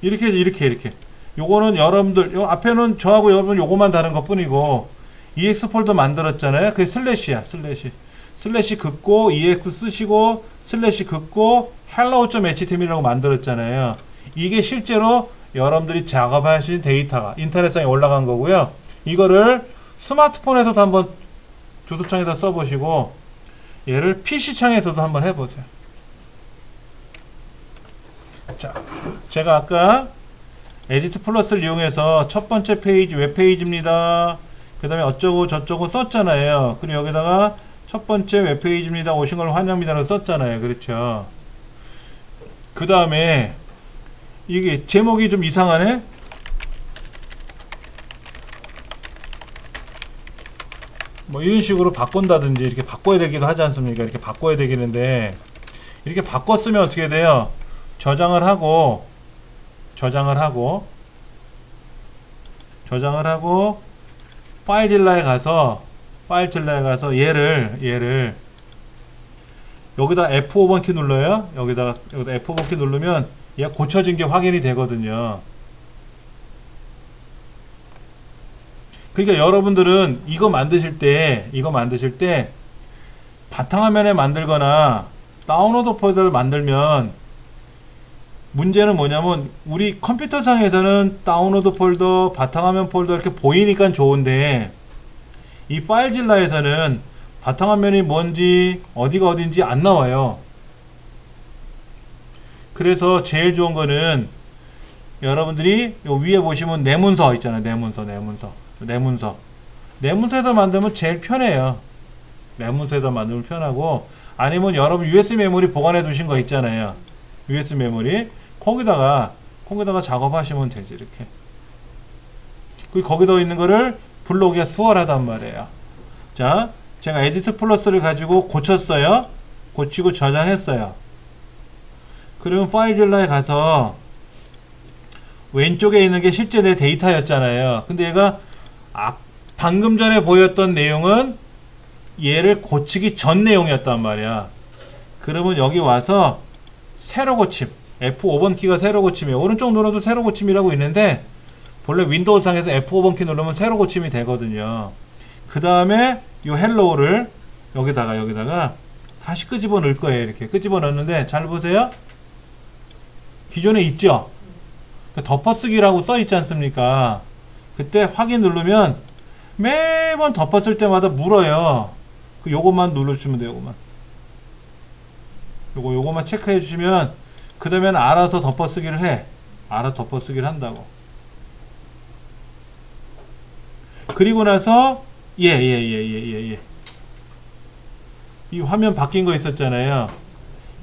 이렇게. 요거는 여러분들, 요 앞에는 저하고 여러분 요거만 다른 것 뿐이고, EX 폴더 만들었잖아요. 그게 슬래시야, 슬래시 긋고, EX 쓰시고, 슬래시 긋고, hello.html이라고 만들었잖아요. 이게 실제로 여러분들이 작업하신 데이터가 인터넷상에 올라간 거고요. 이거를 스마트폰에서도 한번 주소창에다 써보시고, 얘를 PC창에서도 한번 해보세요. 자, 제가 아까 에디트 플러스를 이용해서 첫 번째 페이지 웹페이지입니다. 그 다음에 어쩌고 저쩌고 썼잖아요. 그리고 여기다가 첫 번째 웹페이지입니다. 오신 걸 환영합니다라고 썼잖아요. 그렇죠. 그 다음에 이게 제목이 좀 이상하네. 뭐 이런 식으로 바꾼다든지 이렇게 바꿔야 되기도 하지 않습니까? 이렇게 바꿔야 되겠는데 이렇게 바꿨으면 어떻게 돼요? 저장을 하고 파일딜러에 가서 얘를 여기다 F5번 키 눌러요. 여기다 F5번 키 누르면 얘가 고쳐진 게 확인이 되거든요. 그러니까 여러분들은 이거 만드실 때 바탕화면에 만들거나 다운로드 폴더를 만들면 문제는 뭐냐면 우리 컴퓨터상에서는 다운로드 폴더, 바탕화면 폴더 이렇게 보이니까 좋은데 이 파일질러에서는 바탕화면이 뭔지 어디가 어딘지 안 나와요. 그래서 제일 좋은 거는 여러분들이 요 위에 보시면 내 문서 있잖아요. 내 문서에다 만들면 제일 편해요. 내 문서에다 만들면 편하고 아니면 여러분 USB 메모리 보관해 두신 거 있잖아요. USB 메모리 거기다가 작업하시면 되지. 이렇게 그리고 거기다 있는 거를 불러오기가 수월하단 말이에요. 자, 제가 에디트 플러스를 가지고 고쳤어요. 고치고 저장했어요. 그러면 파일딜러에 가서 왼쪽에 있는 게 실제 내 데이터였잖아요. 근데 얘가 방금 전에 보였던 내용은 얘를 고치기 전 내용이었단 말이야. 그러면 여기 와서 새로 고침, F5번 키가 새로 고침이에요. 오른쪽 눌러도 새로 고침이라고 있는데 본래 윈도우상에서 F5번 키 누르면 새로 고침이 되거든요. 그 다음에 이 헬로우를 여기다가 다시 끄집어 넣을 거예요. 이렇게 끄집어 넣는데 잘 보세요. 기존에 있죠? 덮어쓰기라고 써 있지 않습니까? 그때 확인 누르면 매번 덮었을 때마다 물어요. 그 요것만 눌러주시면 돼요. 요것만 체크해 주시면 그 다음엔 알아서 덮어쓰기를 해. 알아서 덮어쓰기를 한다고. 그리고 나서 이 화면 바뀐 거 있었잖아요.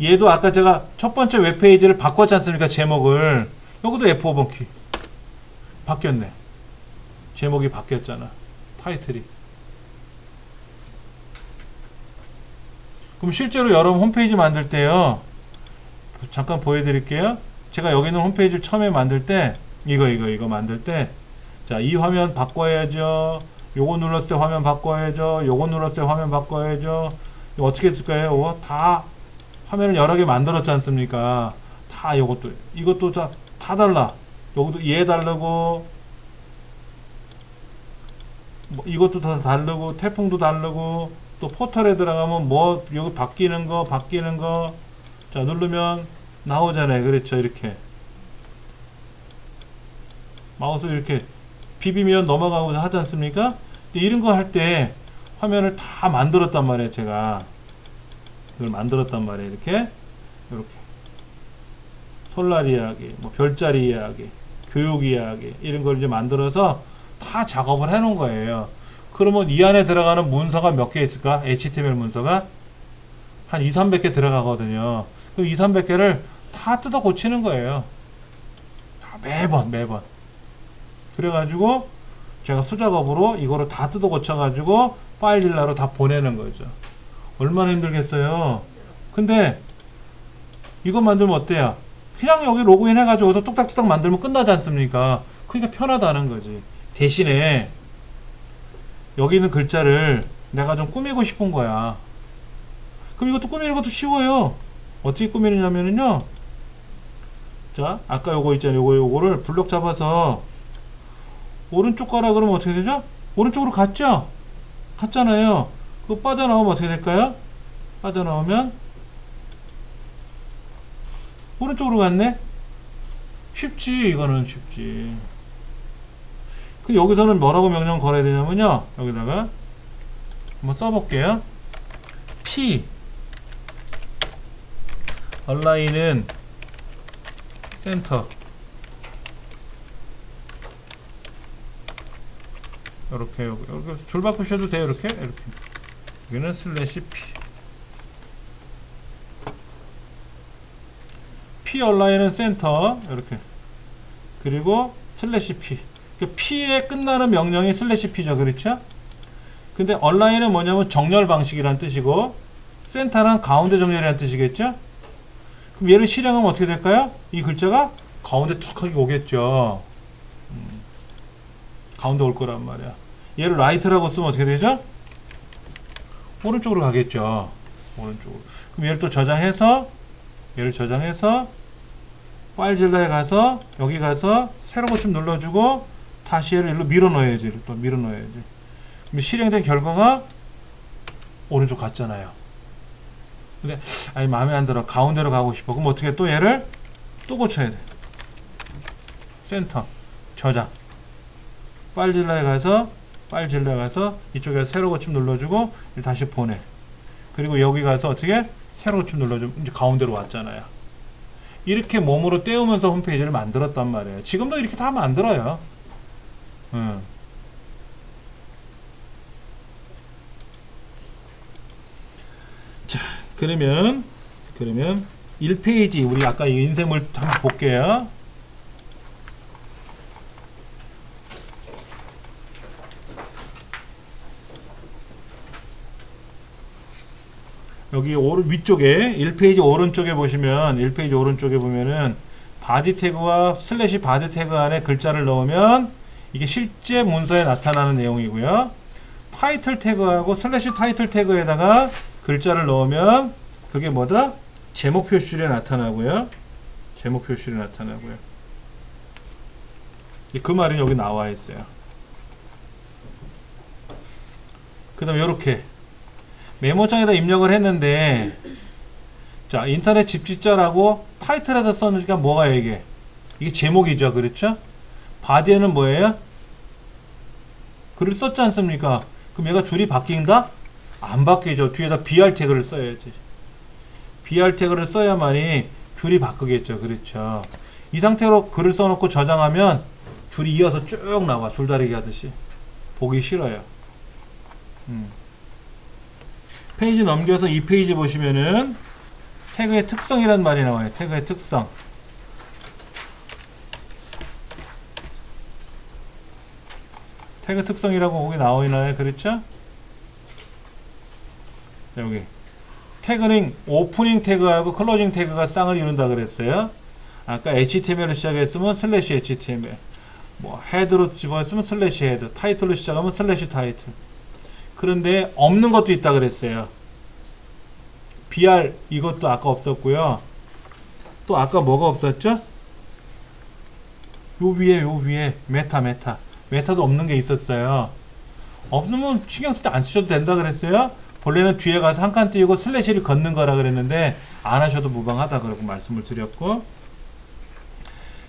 얘도 아까 제가 첫 번째 웹페이지를 바꿨지 않습니까? 제목을. 여기도 F5번 키 바뀌었네. 제목이 바뀌었잖아. 타이틀이. 그럼 실제로 여러분 홈페이지 만들 때요, 잠깐 보여드릴게요. 제가 여기 있는 홈페이지를 처음에 만들 때 이거 만들 때, 자, 이 화면 바꿔야죠. 요거 눌렀을 때 화면 바꿔야죠. 요거 눌렀을 때 화면 바꿔야죠. 이거 어떻게 했을까요? 다 화면을 여러 개 만들었지 않습니까? 다 이것도 다 달라. 여기도 얘 다르고, 뭐 이것도 다 다르고, 태풍도 다르고, 또 포털에 들어가면 뭐 여기 바뀌는 거 자, 누르면 나오잖아요. 그렇죠? 이렇게 마우스 이렇게 비비면 넘어가고 하지 않습니까? 이런 거 할 때 화면을 다 만들었단 말이에요. 제가 이걸 만들었단 말이에요. 이렇게 솔라리 이야기, 뭐 별자리 이야기, 교육 이야기, 이런 걸 이제 만들어서 다 작업을 해 놓은 거예요. 그러면 이 안에 들어가는 문서가 몇 개 있을까? HTML 문서가 한 200~300개 들어가거든요. 그럼 200~300개를 다 뜯어 고치는 거예요. 다 매번. 그래가지고 제가 수작업으로 이거를 다 뜯어 고쳐가지고 파일 딜러로 다 보내는 거죠. 얼마나 힘들겠어요. 근데 이거 만들면 어때요? 그냥 여기 로그인 해가지고 여기서 뚝딱뚝딱 만들면 끝나지 않습니까? 그러니까 편하다는 거지. 대신에 여기 있는 글자를 내가 좀 꾸미고 싶은 거야. 그럼 이것도 꾸미는 것도 쉬워요. 어떻게 꾸미느냐면요, 자, 아까 요거 있잖아요. 요거를 블록 잡아서 오른쪽 가라 그러면 어떻게 되죠? 오른쪽으로 갔죠? 갔잖아요. 그거 빠져나오면 어떻게 될까요? 빠져나오면 오른쪽으로 갔네? 쉽지. 이거는 쉽지. 그 여기서는 뭐라고 명령 걸어야 되냐면요, 여기다가 한번 써볼게요. P 얼라인은 센터, 이렇게 줄 바꾸셔도 돼요. 이렇게 여기는 슬래시 P 얼라인은 센터, 이렇게, 그리고 슬래시 P. P에 끝나는 명령이 슬래시 P죠. 그렇죠? 근데 얼라인은 뭐냐면 정렬 방식이란 뜻이고, 센터는 가운데 정렬이란 뜻이겠죠? 그럼 얘를 실행하면 어떻게 될까요? 이 글자가 가운데 쫙하게 오겠죠. 가운데 올 거란 말이야. 얘를 라이트라고 쓰면 어떻게 되죠? 오른쪽으로 가겠죠. 오른쪽으로. 그럼 얘를 또 저장해서, 파일질러에 가서, 여기 가서 새로 고침 눌러주고 다시 얘를 일로 밀어 넣어야지. 그럼 실행된 결과가 오른쪽 갔잖아요. 근데 아니 마음에 안 들어, 가운데로 가고 싶어. 그럼 어떻게, 또 얘를 또 고쳐야 돼. 센터, 저장, 파일질러에 가서 이쪽에 새로 고침 눌러주고 다시 보내. 그리고 여기 가서 어떻게 새로 고침 눌러주면 이제 가운데로 왔잖아요. 이렇게 몸으로 떼우면서 홈페이지를 만들었단 말이에요. 지금도 이렇게 다 만들어요. 자, 그러면 1페이지 우리 아까 이 인쇄물 한번 볼게요. 여기 위쪽에 1페이지 오른쪽에 보시면, 1페이지 오른쪽에 보면은 바디 태그와 슬래시 바디 태그 안에 글자를 넣으면 이게 실제 문서에 나타나는 내용이고요. 타이틀 태그하고 슬래시 타이틀 태그에다가 글자를 넣으면 그게 뭐다? 제목 표시줄에 나타나고요. 그 말이 여기 나와 있어요. 그 다음에 이렇게 메모장에다 입력을 했는데, 자, 인터넷 집지자라고 타이틀에다 써놓으니까 뭐가요? 이게 제목이죠. 그렇죠? 바디에는 뭐예요? 글을 썼지 않습니까? 그럼 얘가 줄이 바뀐다? 안 바뀌죠. 뒤에다 BR 태그를 써야지. BR 태그를 써야만이 줄이 바뀌겠죠. 그렇죠. 이 상태로 글을 써놓고 저장하면 줄이 이어서 쭉 나와. 줄다리기 하듯이. 보기 싫어요. 페이지 넘겨서 이 페이지 보시면은 태그의 특성이란 말이 나와요. 태그의 특성. 태그 특성이라고 거기 나오나요? 그렇죠? 여기 태그는 오프닝 태그하고 클로징 태그가 쌍을 이룬다 그랬어요. 아까 HTML로 시작했으면 슬래시 HTML, 뭐 헤드로 집어했으면 슬래시 헤드, 타이틀로 시작하면 슬래시 타이틀. 그런데 없는 것도 있다 그랬어요. BR 이것도 아까 없었고요. 또 아까 뭐가 없었죠? 요 위에 메타도 없는 게 있었어요. 없으면 신경 쓰지 안 쓰셔도 된다 그랬어요. 본래는 뒤에 가서 한 칸 띄우고 슬래시를 걷는 거라 그랬는데 안 하셔도 무방하다 그러고 말씀을 드렸고,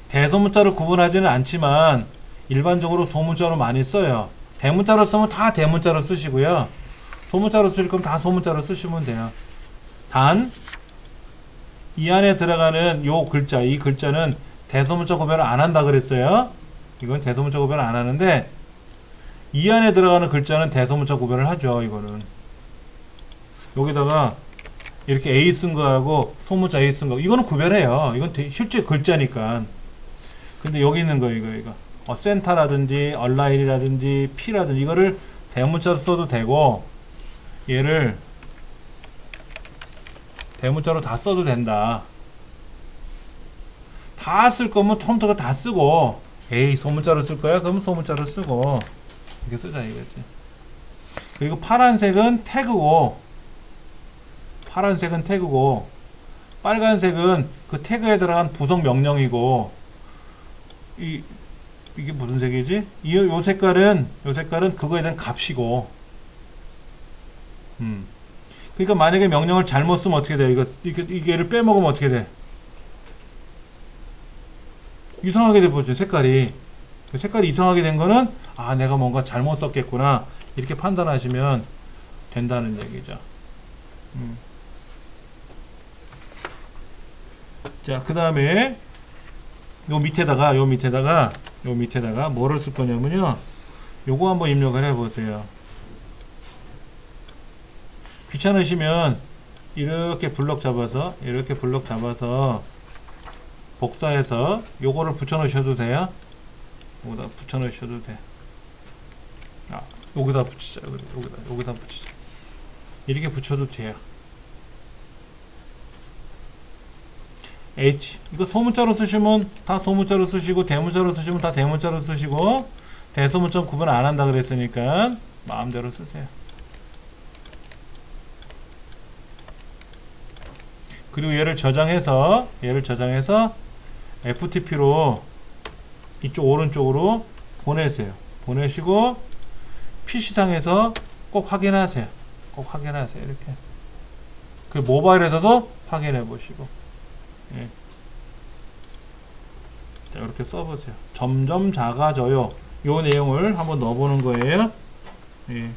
대소문자를 구분하지는 않지만 일반적으로 소문자로 많이 써요. 대문자로 쓰면 다 대문자로 쓰시고요. 소문자로 쓰실 거면 다 소문자로 쓰시면 돼요. 단 이 안에 들어가는 요 글자, 이 글자는 대소문자 구별을 안 한다 그랬어요. 이건 대소문자 구별을 안 하는데 이 안에 들어가는 글자는 대소문자 구별을 하죠. 이거는 여기다가 이렇게 A 쓴 거하고 소문자 A 쓴 거, 이거는 구별해요. 이건 실제 글자니까. 근데 여기 있는 거 이거 센터라든지 얼라인이라든지 P라든지 이거를 대문자로 써도 되고, 얘를 대문자로 다 써도 된다. 다 쓸 거면 컴퓨터가 다 쓰고, 에이 소문자로 쓸 거야? 그러면 소문자로 쓰고 이렇게 쓰자 이거지. 그리고 파란색은 태그고, 빨간색은 그 태그에 들어간 부속 명령이고, 이게 무슨 색이지? 요 색깔은 그거에 대한 값이고. 그러니까 만약에 명령을 잘못 쓰면 어떻게 돼? 이게를 빼먹으면 어떻게 돼? 이상하게 돼버리죠. 색깔이 이상하게 된 거는 아, 내가 뭔가 잘못 썼겠구나, 이렇게 판단하시면 된다는 얘기죠. 자, 그 다음에 요 밑에다가 뭐를 쓸 거냐면요, 요거 한번 입력을 해 보세요. 귀찮으시면 이렇게 블럭 잡아서 복사해서 요거를 붙여 놓으셔도 돼요. 여기다 붙여 놓으셔도 돼. 아, 여기다 붙이자. 여기다 붙이자. 이렇게 붙여도 돼요. H, 이거 소문자로 쓰시면 다 소문자로 쓰시고, 대문자로 쓰시면 다 대문자로 쓰시고, 대소문자 구분 안 한다 그랬으니까 마음대로 쓰세요. 그리고 얘를 저장해서 FTP로 이쪽 오른쪽으로 보내세요. 보내시고 PC상에서 꼭 확인하세요. 이렇게. 그 모바일에서도 확인해 보시고. 예. 자, 이렇게 써보세요. 점점 작아져요. 요 내용을 한번 넣어보는 거예요. 예.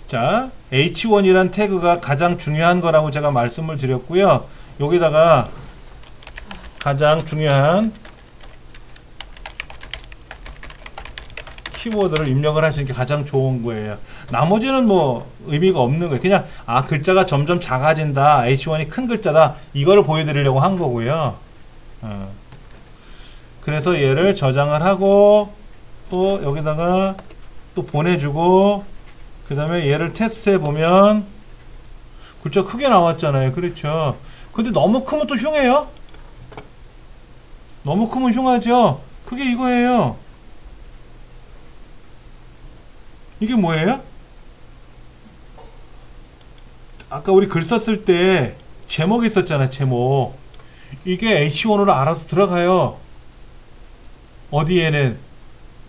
자, H1이란 태그가 가장 중요한 거라고 제가 말씀을 드렸고요. 여기다가 가장 중요한 키워드를 입력을 하시는 게 가장 좋은 거예요. 나머지는 뭐 의미가 없는 거예요. 그냥 아, 글자가 점점 작아진다, H1이 큰 글자다, 이거를 보여드리려고 한 거고요. 그래서 얘를 저장을 하고 또 여기다가 또 보내주고, 그 다음에 얘를 테스트해 보면 글자 크게 나왔잖아요. 그렇죠? 근데 너무 크면 또 흉해요. 너무 크면 흉하죠. 그게 이거예요. 이게 뭐예요? 아까 우리 글 썼을 때 제목이 있었잖아요. 제목. 이게 H1으로 알아서 들어가요. 어디에는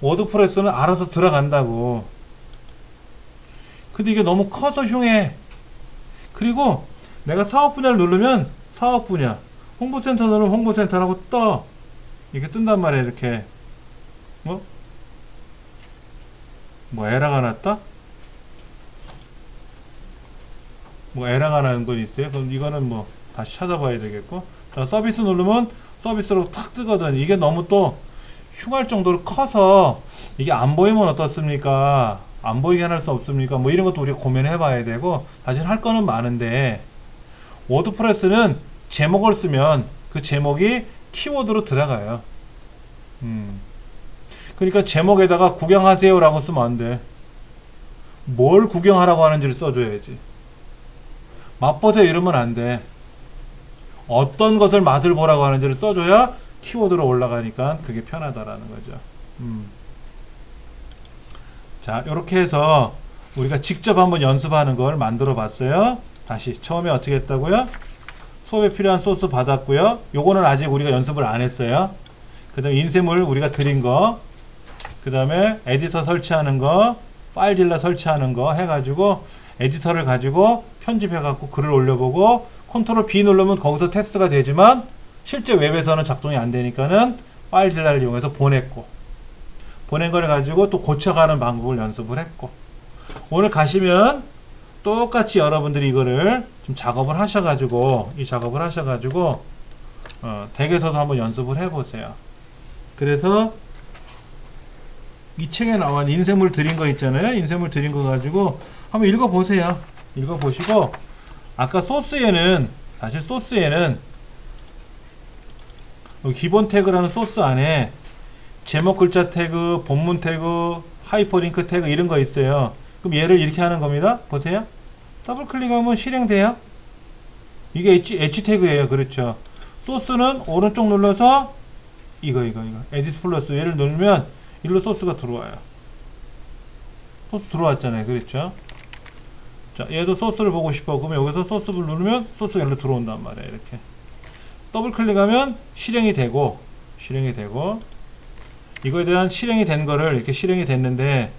워드프레스는 알아서 들어간다고. 근데 이게 너무 커서 흉해. 그리고 내가 사업 분야를 누르면 사업 분야, 홍보센터 누르면 홍보센터라고 떠. 이렇게 뜬단 말이야, 이렇게. 뭐 에러가 났다? 뭐 에러가 나는 건 있어요? 그럼 이거는 뭐 다시 찾아봐야 되겠고. 자, 서비스 누르면 서비스로 탁 뜨거든. 이게 너무 또 흉할 정도로 커서 이게 안 보이면 어떻습니까? 안 보이게 할 수 없습니까? 뭐 이런 것도 우리가 고민해 봐야 되고, 사실 할 거는 많은데, 워드프레스는 제목을 쓰면 그 제목이 키워드로 들어가요. 그러니까 제목에다가 구경하세요 라고 쓰면 안 돼. 뭘 구경하라고 하는지를 써줘야지. 맛보세요 이러면 안 돼. 어떤 것을 맛을 보라고 하는지를 써줘야 키워드로 올라가니까 그게 편하다라는 거죠. 자, 이렇게 해서 우리가 직접 한번 연습하는 걸 만들어 봤어요. 다시 처음에 어떻게 했다고요? 수업에 필요한 소스 받았고요. 요거는 아직 우리가 연습을 안 했어요. 그 다음에 인쇄물 우리가 드린 거, 그 다음에 에디터 설치하는 거, 파일딜러 설치하는 거 해가지고 에디터를 가지고 편집해갖고 글을 올려보고, 컨트롤 B 누르면 거기서 테스트가 되지만 실제 웹에서는 작동이 안 되니까는 파일딜러를 이용해서 보냈고, 보낸 걸 가지고 또 고쳐가는 방법을 연습을 했고, 오늘 가시면 똑같이 여러분들이 이거를 좀 작업을 하셔가지고, 이 작업을 하셔가지고 덱에서도 한번 연습을 해보세요. 그래서 이 책에 나온 인쇄물 드린 거 있잖아요. 인쇄물 드린 거 가지고 한번 읽어보세요. 읽어보시고, 아까 소스에는, 사실 소스에는 기본 태그라는 소스 안에 제목 글자 태그, 본문 태그, 하이퍼링크 태그 이런 거 있어요. 그럼 얘를 이렇게 하는 겁니다. 보세요. 더블 클릭하면 실행돼요. 이게 H 태그예요. 그렇죠. 소스는 오른쪽 눌러서 이거 에디트 플러스 얘를 누르면 일로 소스가 들어와요. 소스 들어왔잖아요. 그렇죠. 자, 얘도 소스를 보고 싶어. 그러면 여기서 소스를 누르면 소스가 일로 들어온단 말이에요. 이렇게 더블 클릭하면 실행이 되고, 이거에 대한 실행이 된 거를 이렇게 실행이 됐는데,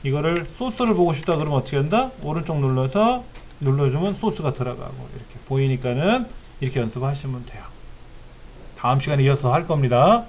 이거를 소스를 보고 싶다 그러면 어떻게 한다? 오른쪽 눌러주면 소스가 들어가고 이렇게 보이니까는 이렇게 연습하시면 돼요. 다음 시간에 이어서 할 겁니다.